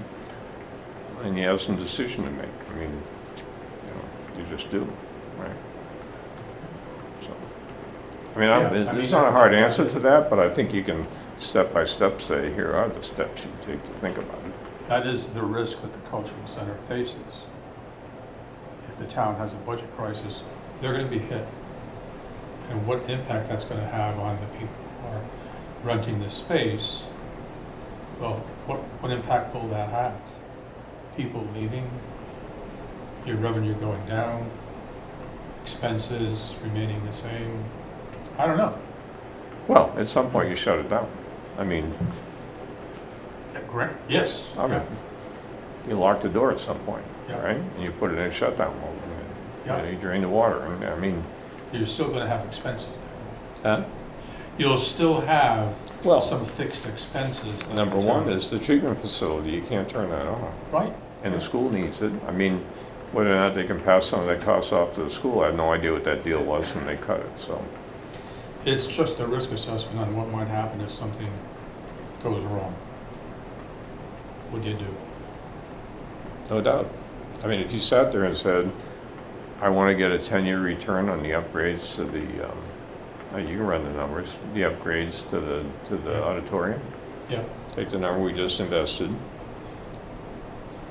and you have some decision to make. I mean, you just do, right? So, I mean, Yeah, there's not a hard answer to that, but I think you can step by step say, here are the steps you take to think about it. That is the risk that the cultural center faces. If the town has a budget crisis, they're gonna be hit. And what impact that's gonna have on the people who are renting the space, well, what impact will that have? People leaving, your revenue going down, expenses remaining the same? I don't know. Well, at some point you shut it down. I mean, Yes. I mean, you lock the door at some point, Yeah. right? And you put it in shutdown mode. Yeah. You drain the water. And, I mean, You're still gonna have expenses there. huh? You'll still have Well, some fixed expenses. that number the one town- is the treatment facility. You can't turn that on. Right. And the school needs it. I mean, whether or not they can pass some of that cost off to the school, I have no idea what that deal was when they cut it, so. It's just a risk assessment on what might happen if something goes wrong. What do you do? No doubt. I mean, if you sat there and said, I want to get a 10-year return on the upgrades to the, you can run the numbers, the upgrades to the auditorium, Yeah, take the number we just invested,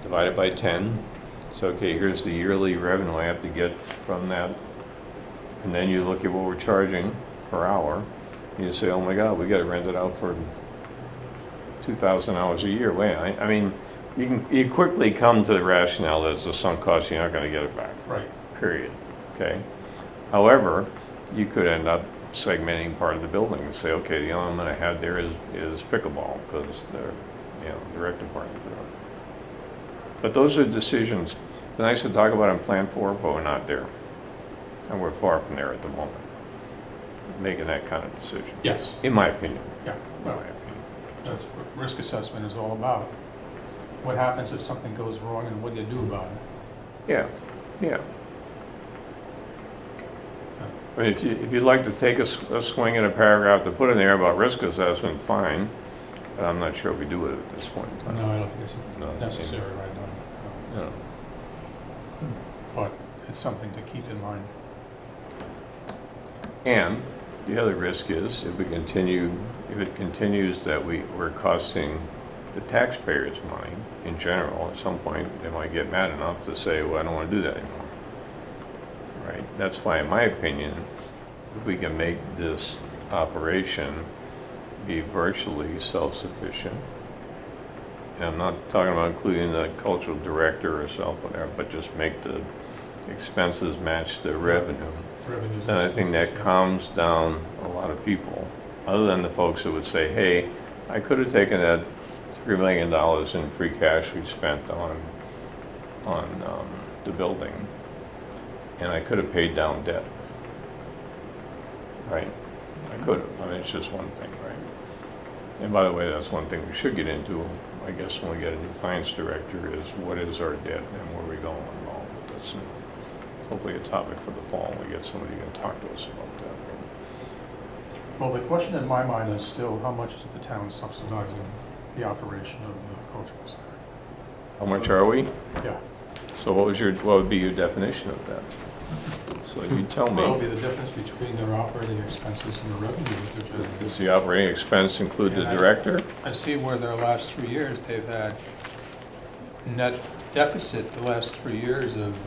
divide it by 10, so okay, here's the yearly revenue I have to get from that, and then you look at what we're charging per hour, and you say, oh my God, we got to rent it out for 2,000 hours a year. Wait, I mean, you quickly come to the rationale that it's a sunk cost, you're not going to get it back. right. Period. Okay. However, you could end up segmenting part of the building and say, okay, the element I had there is pickleball because they're, the rec department. But those are decisions. It's nice to talk about and plan for, but we're not there, and we're far from there at the moment. Making that kind of decision, Yes, in my opinion. yeah. In my Well, opinion. that's what risk assessment is all about. What happens if something goes wrong and what do you do about it? Yeah. Yeah. I mean, if you'd like to take a swing at a paragraph to put in there about risk assessment, fine, but I'm not sure we do it at this point in time. No, I don't think it's No, necessary right now. No. But it's something to keep in mind. And the other risk is if it continues that we're costing the taxpayers money in general, at some point they might get mad enough to say, well, I don't want to do that anymore. Right? That's why, in my opinion, if we can make this operation be virtually self-sufficient, and I'm not talking about including the cultural director or whatever, but just make the expenses match the revenue, Revenues then I and think that expenses, calms down a lot of people, other than the folks that would say, hey, I could have taken that $3 million in free cash we spent on the building, and I could have paid down debt. Right? I could have. I mean, it's just one thing, right? And by the way, that's one thing we should get into, I guess, when we get a new finance director, is what is our debt and where are we going with all of it. That's hopefully a topic for the fall. We get somebody who can talk to us about that. Well, the question in my mind is still, how much is the town subsidizing the operation of the cultural center? How much are we? Yeah. So what would be your definition of that? So you tell Well, it'll be me. the difference between their operating expenses and the revenues, which Does the operating expense include the Yeah, director? I see where their last 3 years, they've had net deficit the last 3 years of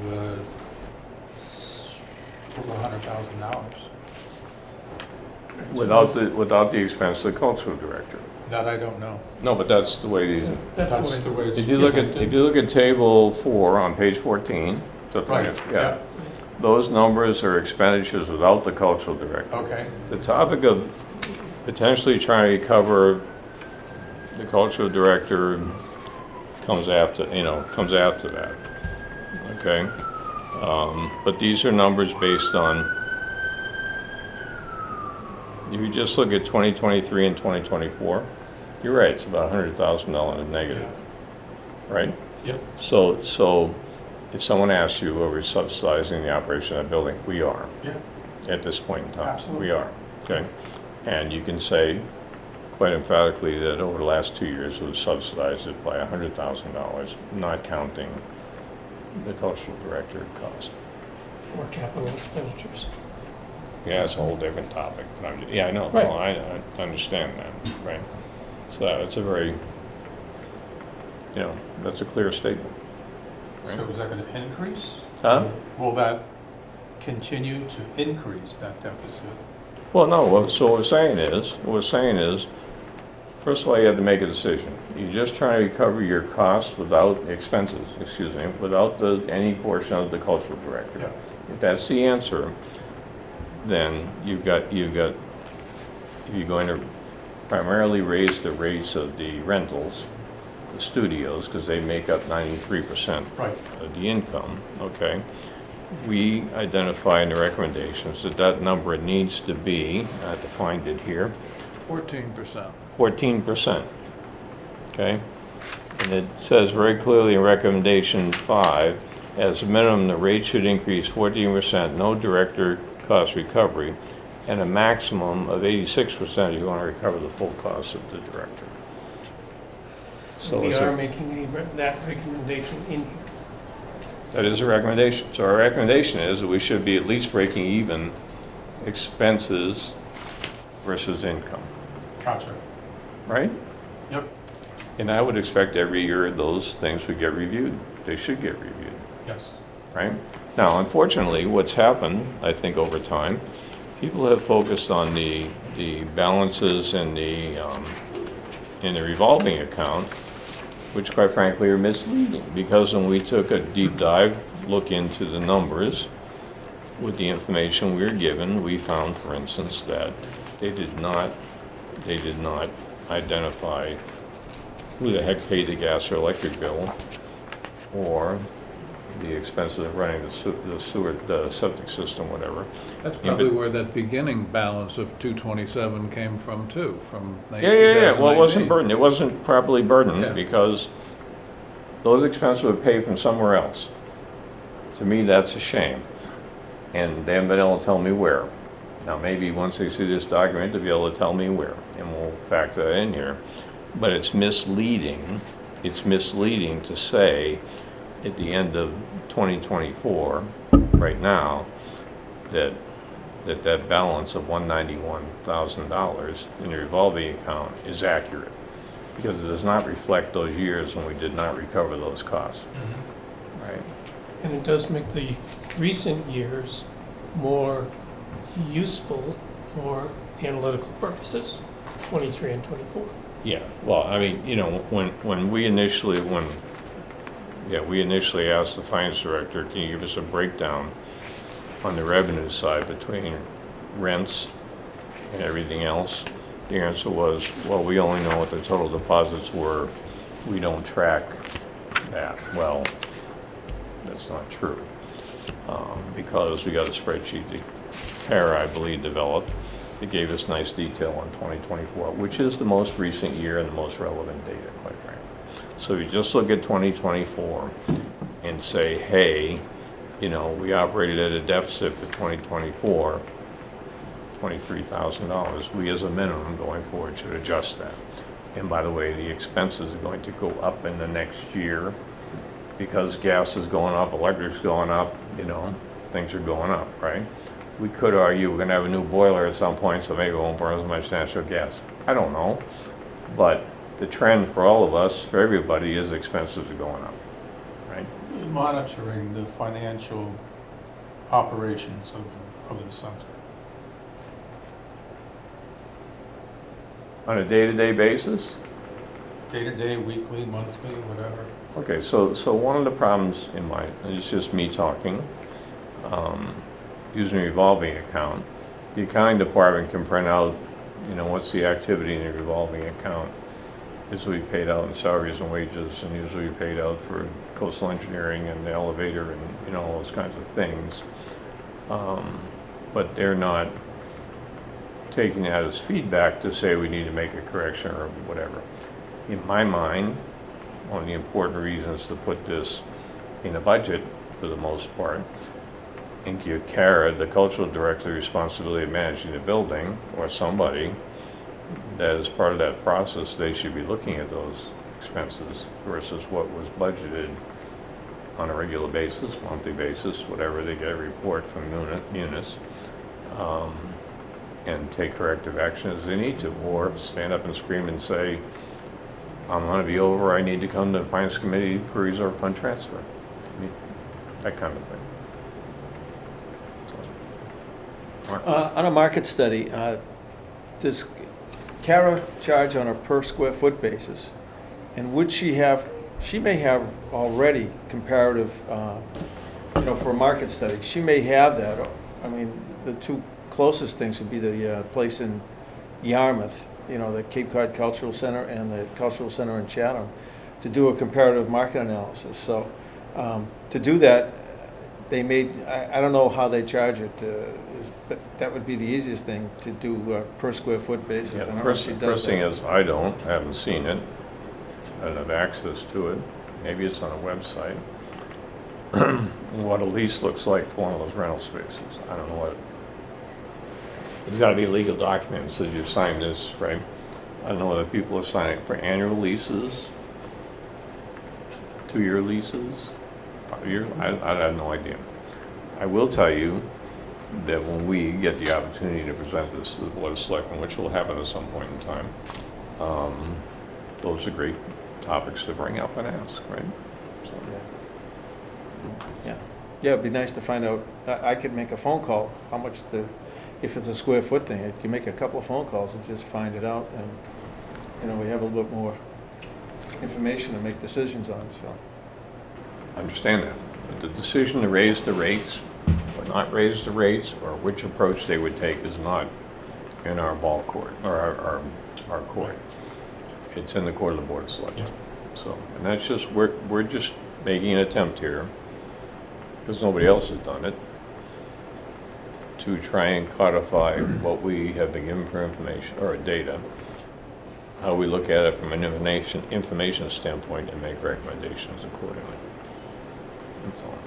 over $100,000. Without the expense of the cultural director? That I don't know. No, but that's the way these. That's the way it's. If you look at table 4 on page 14, Right, yeah, those numbers are expenditures without the cultural director. okay, The topic of potentially trying to cover the cultural director comes after that, okay? But these are numbers based on, if you just look at 2023 and 2024, you're right, it's about $100,000 negative. yeah. right? Yep. So if someone asks you, are we subsidizing the operation of that building? We are, Yeah, at this point in time. Absolutely. We are, okay? And you can say quite emphatically that over the last 2 years, we've subsidized it by $100,000, not counting the cultural director cost. Or capital expenditures. Yeah, it's a whole different topic. But yeah, I know. Right. No, I understand that, right? So it's a very, that's a clear statement. so is that gonna increase? Huh? Will that continue to increase that deficit? Well, no, so what we're saying is, first of all, you have to make a decision. You're just trying to recover your costs without expenses, without any portion of the cultural director. Yeah. If that's the answer, then you've got, if you're going to primarily raise the rates of the rentals, the studios, because they make up 93% Right. of the income, okay? We identify in the recommendations that number needs to be, I have to find it here, 14%. 14%, okay? And it says very clearly in recommendation 5, as a minimum, the rate should increase 14%, no director cost recovery, and a maximum of 86% if you want to recover the full cost of the director. So we are making that recommendation in here. That is a recommendation. So our recommendation is that we should be at least breaking even expenses versus income, Gotcha. right? Yep, And I would expect every year those things would get reviewed. They should get reviewed, yes. right? Now, unfortunately, what's happened, I think, over time, people have focused on the balances in the revolving account, which quite frankly are misleading, because when we took a deep dive look into the numbers with the information we were given, we found, for instance, that they did not identify who the heck paid the gas or electric bill, or the expenses of running the sewer, the septic system, whatever. That's Yeah, probably but- where that beginning balance of 227 came from too, from Yeah. Well, it wasn't 2019. burdened. It wasn't properly burdened Yeah. because those expenses were paid from somewhere else. To me, that's a shame. And they haven't been able to tell me where. Now, maybe once they see this document, they'll be able to tell me where, and we'll factor that in here. But it's misleading. It's misleading to say at the end of 2024, right now, that balance of $191,000 in the revolving account is accurate, because it does not reflect those years when we did not recover those costs, right? And it does make the recent years more useful for analytical purposes, 23 and 24. Yeah, well, I mean, when we initially asked the finance director, can you give us a breakdown on the revenue side between rents and everything else? The answer was, well, we only know what the total deposits were. We don't track that. Well, that's not true, because we got a spreadsheet that Kara, I believe, developed that gave us nice detail on 2024, which is the most recent year and the most relevant data, quite frankly. So you just look at 2024 and say, hey, we operated at a deficit for 2024, $23,000. We, as a minimum, going forward, should adjust that. And by the way, the expenses are going to go up in the next year because gas is going up, electric's going up, things are going up, right? We could argue we're going to have a new boiler at some point, so maybe it won't burn as much natural gas. I don't know. But the trend for all of us, for everybody, is expenses are going up, right? Monitoring the financial operations of the center. On a day-to-day basis? Day-to-day, weekly, monthly, whatever. Okay, so one of the problems and it's just me talking, using a revolving account, the accounting department can print out, what's the activity in the revolving account. Usually paid out in salaries and wages, and usually paid out for coastal engineering and the elevator and, all those kinds of things. But they're not taking that as feedback to say we need to make a correction or whatever. In my mind, one of the important reasons to put this in a budget for the most part, and give Kara, the cultural director, the responsibility of managing the building, or somebody, that as part of that process, they should be looking at those expenses versus what was budgeted on a regular basis, monthly basis, whatever, they get a report from Munis, and take corrective action as they need to, or stand up and scream and say, I'm gonna be over, I need to come to the Finance Committee for reserve fund transfer. I mean, that kind of thing. So, Mark? On a market study, does Kara charge on a per square foot basis? And would she may have already comparative, for a market study, she may have that. I mean, the two closest things would be the place in Yarmouth, the Cape Cod Cultural Center and the Cultural Center in Chatham, to do a comparative market analysis. So to do that, I don't know how they charge it, but that would be the easiest thing to do per square foot basis. Yeah, I don't know first, if she does first thing that. is, I haven't seen it. I don't have access to it. Maybe it's on a website. What a lease looks like for one of those rental spaces. I don't know what. There's gotta be a legal document that says you signed this, right? I don't know whether people are signing for annual leases, 2-year leases, 5-year, I have no idea. I will tell you that when we get the opportunity to present this to the Board of Selectmen, which will happen at some point in time, those are great topics to bring up and ask, right? So, Yeah, it'd be nice to find out. I could make a phone call, how much if it's a square foot thing, you can make a couple of phone calls and just find it out, and we have a little bit more information to make decisions on, so. I understand that, but the decision to raise the rates or not raise the rates, or which approach they would take, is not in our ball court, or our court. It's in the court of the Board of Selectmen. Yeah. So, and that's just, we're just making an attempt here, because nobody else has done it, to try and codify what we have been given for information, or data, how we look at it from an information standpoint, and make recommendations accordingly. That's all.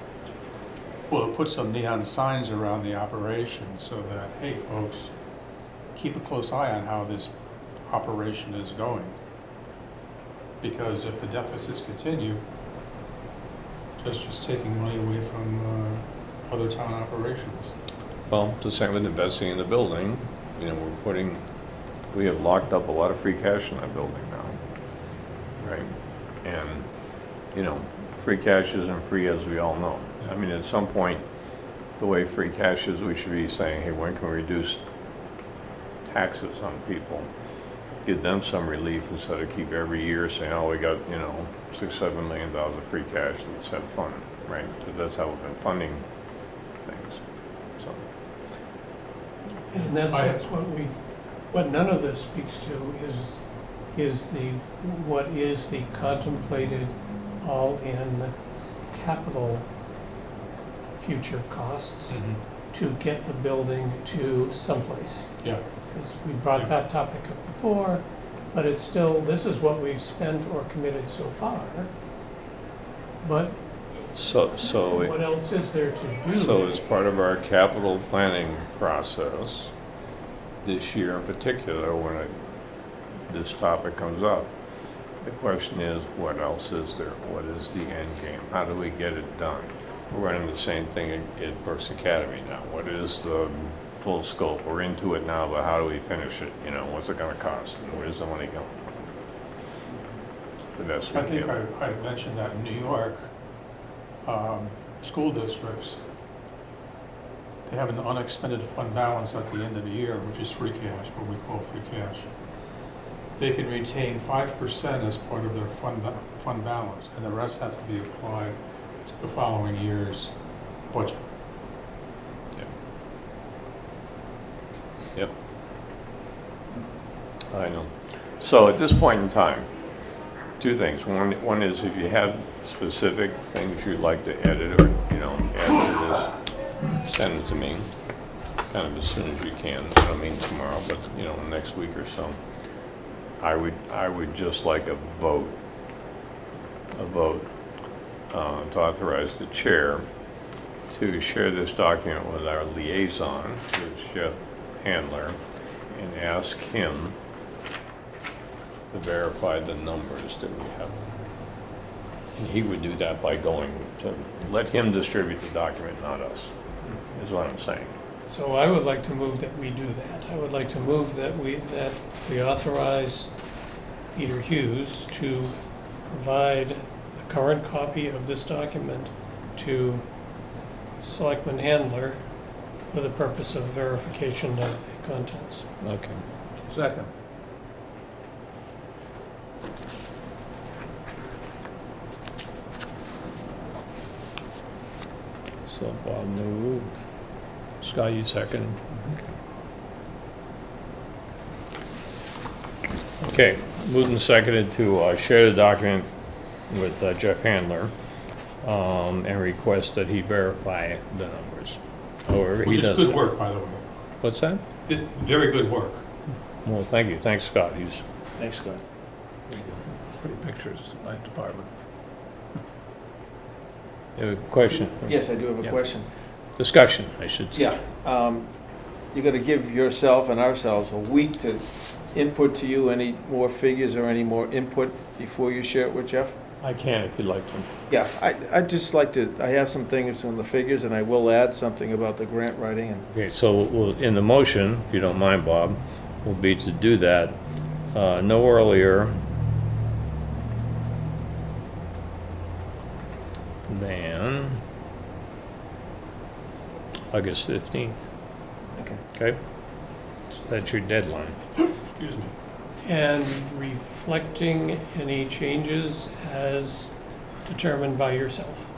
Well, put some neon signs around the operation so that, hey, folks, keep a close eye on how this operation is going. Because if the deficits continue, that's just taking money away from other town operations. Well, the same with investing in the building, we have locked up a lot of free cash in that building now, right? And, free cash isn't free, as we all know. I mean, at some point, the way free cash is, we should be saying, hey, when can we reduce taxes on people? Give them some relief instead of keep every year saying, oh, we got, $6-7 million of free cash, let's have fun, right? Because that's how we've been funding things, so. And in that sense, what none of this speaks to is what is the contemplated all-in capital future costs to get the building to someplace. Yeah. Because we brought that topic up before, but it's still, this is what we've spent or committed so far. But So what else is there to do? So as part of our capital planning process, this year in particular, when this topic comes up, the question is, what else is there? What is the end game? How do we get it done? We're running the same thing at Brooks Academy now. What is the full scope? We're into it now, but how do we finish it? What's it gonna cost? And where's the money going? The best we I think can. I mentioned that in New York, school districts, they have an unexpended fund balance at the end of the year, which is free cash, what we call free cash. They can retain 5% as part of their fund balance, and the rest has to be applied to the following year's budget. Yep. I know. So at this point in time, two things. One is, if you have specific things you'd like to edit or, add to this, send it to me kind of as soon as you can. I don't mean tomorrow, but, next week or so. I would just like a vote a vote to authorize the chair to share this document with our liaison, which is Jeff Handler, and ask him to verify the numbers that we have. And he would do that by going to, let him distribute the document, not us, is what I'm saying. So I would like to move that we do that. I would like to move that we authorize Peter Hughes to provide a current copy of this document to Selectman Handler for the purpose of verification of the contents. Okay. Second. So Bob moved. Scott, you second. Okay, moved and seconded to share the document with Jeff Handler and request that he verify the numbers. However, he Which is does. good work, by the way. What's that? It's very good work. Well, thank you. Thanks, Scott. He's, Thanks, Scott. Pretty pictures, my department. you have a question? Yes, I do have a Yeah. question. Discussion, I should say. Yeah, you gotta give yourself and ourselves a week to input to you any more figures or any more input before you share it with Jeff? I can if you'd like to. Yeah, I'd just like to, I have some things on the figures, and I will add something about the grant writing, and Okay, so we'll, in the motion, if you don't mind, Bob, will be to do that no earlier than August 15th, okay. okay? So that's your deadline. Excuse me. And reflecting any changes as determined by yourself.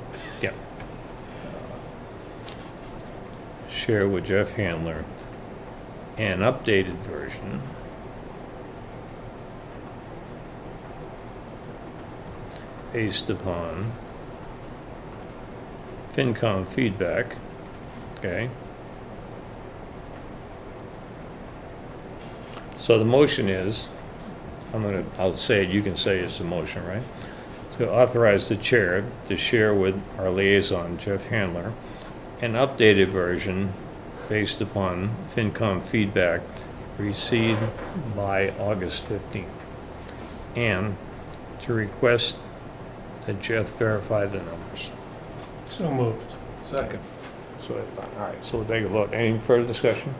Yeah. Share with Jeff Handler an updated version based upon FinCom feedback, okay? So the motion is, I'll say it, you can say it's a motion, right? To authorize the chair to share with our liaison, Jeff Handler, an updated version based upon FinCom feedback received by August 15th. And to request that Jeff verify the numbers. So moved. Second. So, all right, so we'll take a vote. Any further discussion?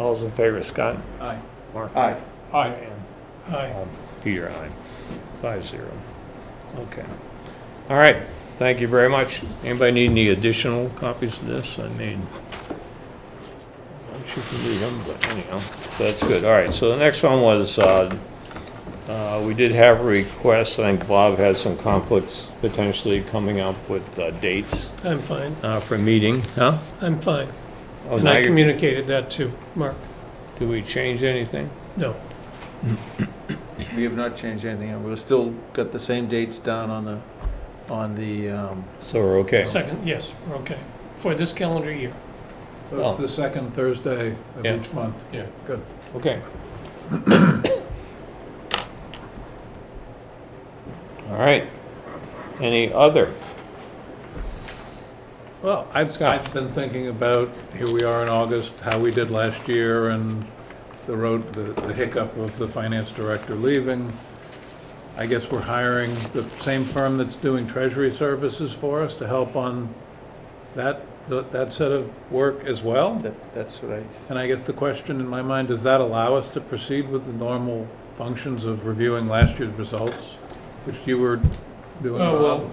All those in favor, Scott? Aye. Mark? Aye. Aye. And Aye. Peter, aye. 5-0. Okay. All right, thank you very much. Anybody need any additional copies of this? I mean, you can read them, but anyhow, so that's good. All right, so the next one was, we did have a request. I think Bob had some conflicts potentially coming up with dates I'm fine. for meeting, huh? I'm fine. Oh, And now I you're- communicated that to Mark. Do we change anything? No. We have not changed anything, and we've still got the same dates down on the, So we're okay? Second, yes, we're okay. For this calendar year. So Oh. it's the second Thursday of Yeah. each month. Yeah. Good. Okay. All right. Any other? Well, I've been thinking about, here we are in August, how we did last year, and the hiccup of the finance director leaving. I guess we're hiring the same firm that's doing treasury services for us to help on that set of work as well. that's what I, And I guess the question in my mind, does that allow us to proceed with the normal functions of reviewing last year's results, which you were doing? Oh, Bob? well,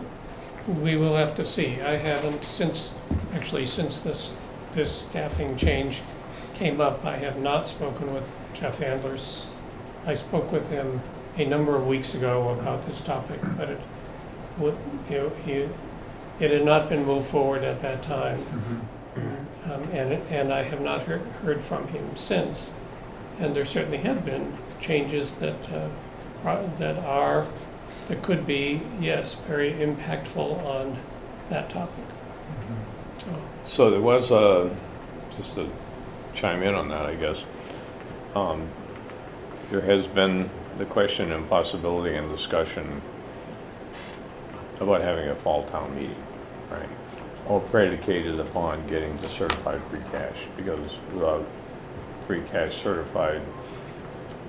we will have to see. I haven't, since this staffing change came up, I have not spoken with Jeff Handlers. I spoke with him a number of weeks ago about this topic, but it would, it had not been moved forward at that time. And I have not heard from him since. And there certainly have been changes that could be, yes, very impactful on that topic. So, So there was just to chime in on that, I guess. There has been the question and possibility and discussion about having a fall town meeting, right? All predicated upon getting to certified free cash, because without free cash certified,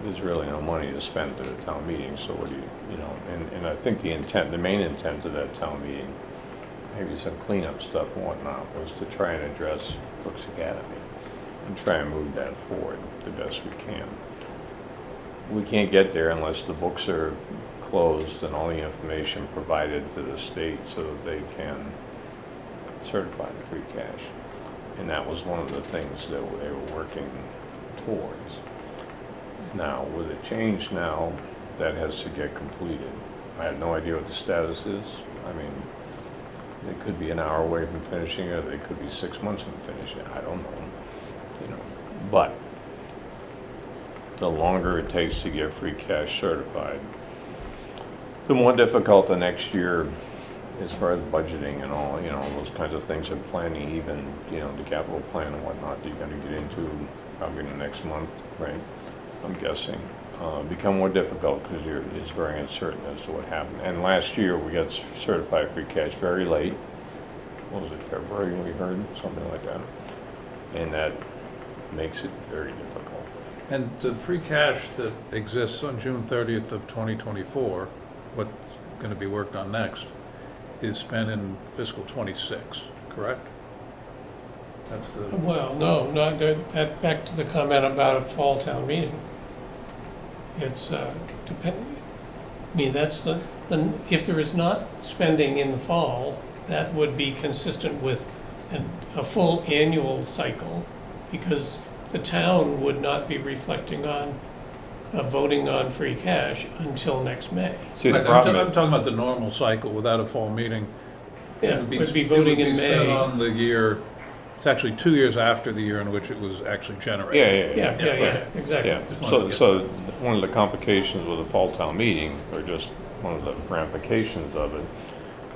there's really no money to spend at a town meeting, so what do you know, and I think the main intent of that town meeting, maybe some cleanup stuff and whatnot, was to try and address Brooks Academy and try and move that forward the best we can. We can't get there unless the books are closed and all the information provided to the state so that they can certify the free cash. And that was one of the things that they were working towards. Now, with a change now, that has to get completed. I have no idea what the status is. I mean, they could be an hour away from finishing it, or they could be 6 months from finishing it. I don't know, you know. But the longer it takes to get free cash certified, the more difficult the next year as far as budgeting and all, you know, those kinds of things and planning, even, you know, the capital plan and whatnot that you're gonna get into probably in the next month, right? I'm guessing. Become more difficult because it's very uncertain as to what happened. And last year, we got certified free cash very late. What was it, February, we heard, something like that. And that makes it very difficult. And the free cash that exists on June 30th of 2024, what's going to be worked on next, is spent in fiscal '26, correct? That's the, Well, no, not that, back to the comment about a fall town meeting. It's, I mean, that's the, if there is not spending in the fall, that would be consistent with a full annual cycle, because the town would not be reflecting on, voting on free cash until next May. See, the I'm problem I'm talking about the normal cycle without a fall meeting. Yeah, It would be voting in It would be spent May. on the year, it's actually 2 years after the year in which it was actually generated. Yeah, okay. exactly. Yeah, Just wanted so, to get so one of the complications with a fall town meeting, or just one of the ramifications of it,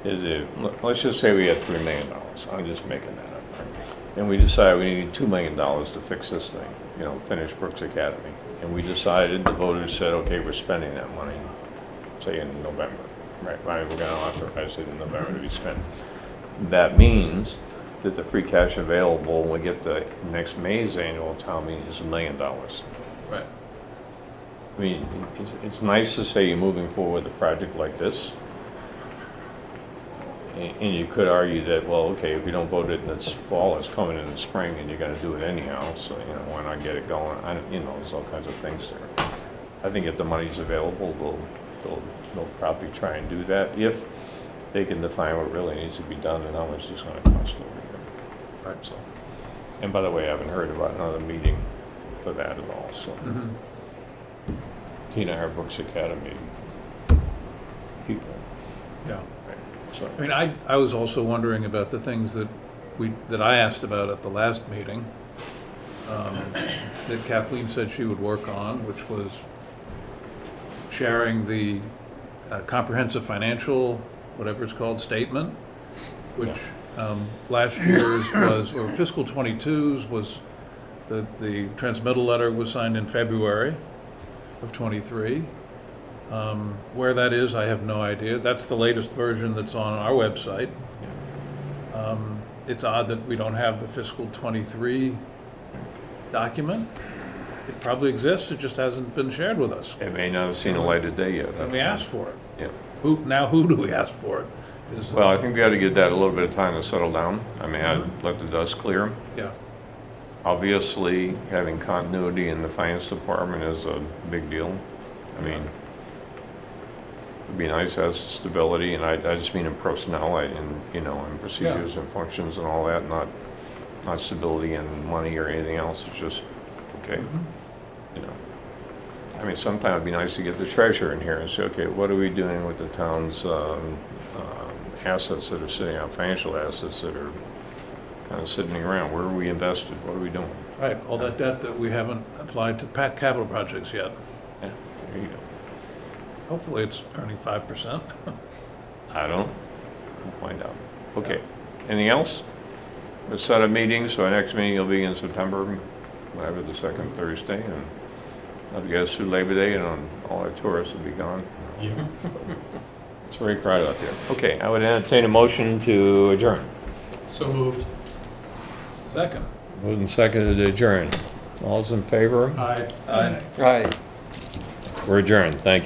is let's just say we had $3 million, I'm just making that up, right? And we decided we need $2 million to fix this thing, you know, finish Brooks Academy. And we decided, the voters said, okay, we're spending that money, say in November, right? We're gonna authorize it in November to be spent. That means that the free cash available when we get the next May's annual town meeting is $1 million. Right. I mean, it's nice to say you're moving forward with a project like this. And you could argue that, well, okay, if you don't vote it in the fall, it's coming in the spring and you're gonna do it anyhow, so, you know, why not get it going? You know, there's all kinds of things there. I think if the money's available, they'll probably try and do that if they can define what really needs to be done and how much it's gonna cost over here. Right, so. And by the way, I haven't heard about another meeting for that at all, so. Mhm. He and I are Brooks Academy people. Yeah. Right. So, I mean, I was also wondering about the things that I asked about at the last meeting, that Kathleen said she would work on, which was sharing the comprehensive financial, whatever it's called, statement, which last year's was, or fiscal '22's was, the transmittal letter was signed in February of '23. Where that is, I have no idea. That's the latest version that's on our website. It's odd that we don't have the fiscal '23 document. It probably exists, it just hasn't been shared with us. it may not have seen the light of day yet. And we asked for it. Yeah. Who do we ask for it? Is, Well, I think we ought to give that a little bit of time to settle down. I mean, I'd let the dust clear. Yeah, Obviously, having continuity in the finance department is a big deal. I mean, it'd be nice to have stability, and I just mean in personnel, and, you know, and procedures and functions and all that, not stability in money or anything else. It's just, okay, you know. I mean, sometimes it'd be nice to get the treasurer in here and say, okay, what are we doing with the town's assets that are sitting out, financial assets that are kind of sitting around? Where are we invested? What are we doing? right, all that debt that we haven't applied to capital projects yet. Yeah, there you go. Hopefully it's earning 5%. I don't know. We'll find out. Okay. Anything else? We'll set a meeting, so our next meeting will be in September, whatever, the second Thursday, and I'll get us through Labor Day, and all our tourists will be gone. Yeah. It's very crowded out there. Okay, I would entertain a motion to adjourn. So moved. Second. Moved and seconded to adjourn. All's in favor? Aye. Aye. Right. We're adjourned. Thank you.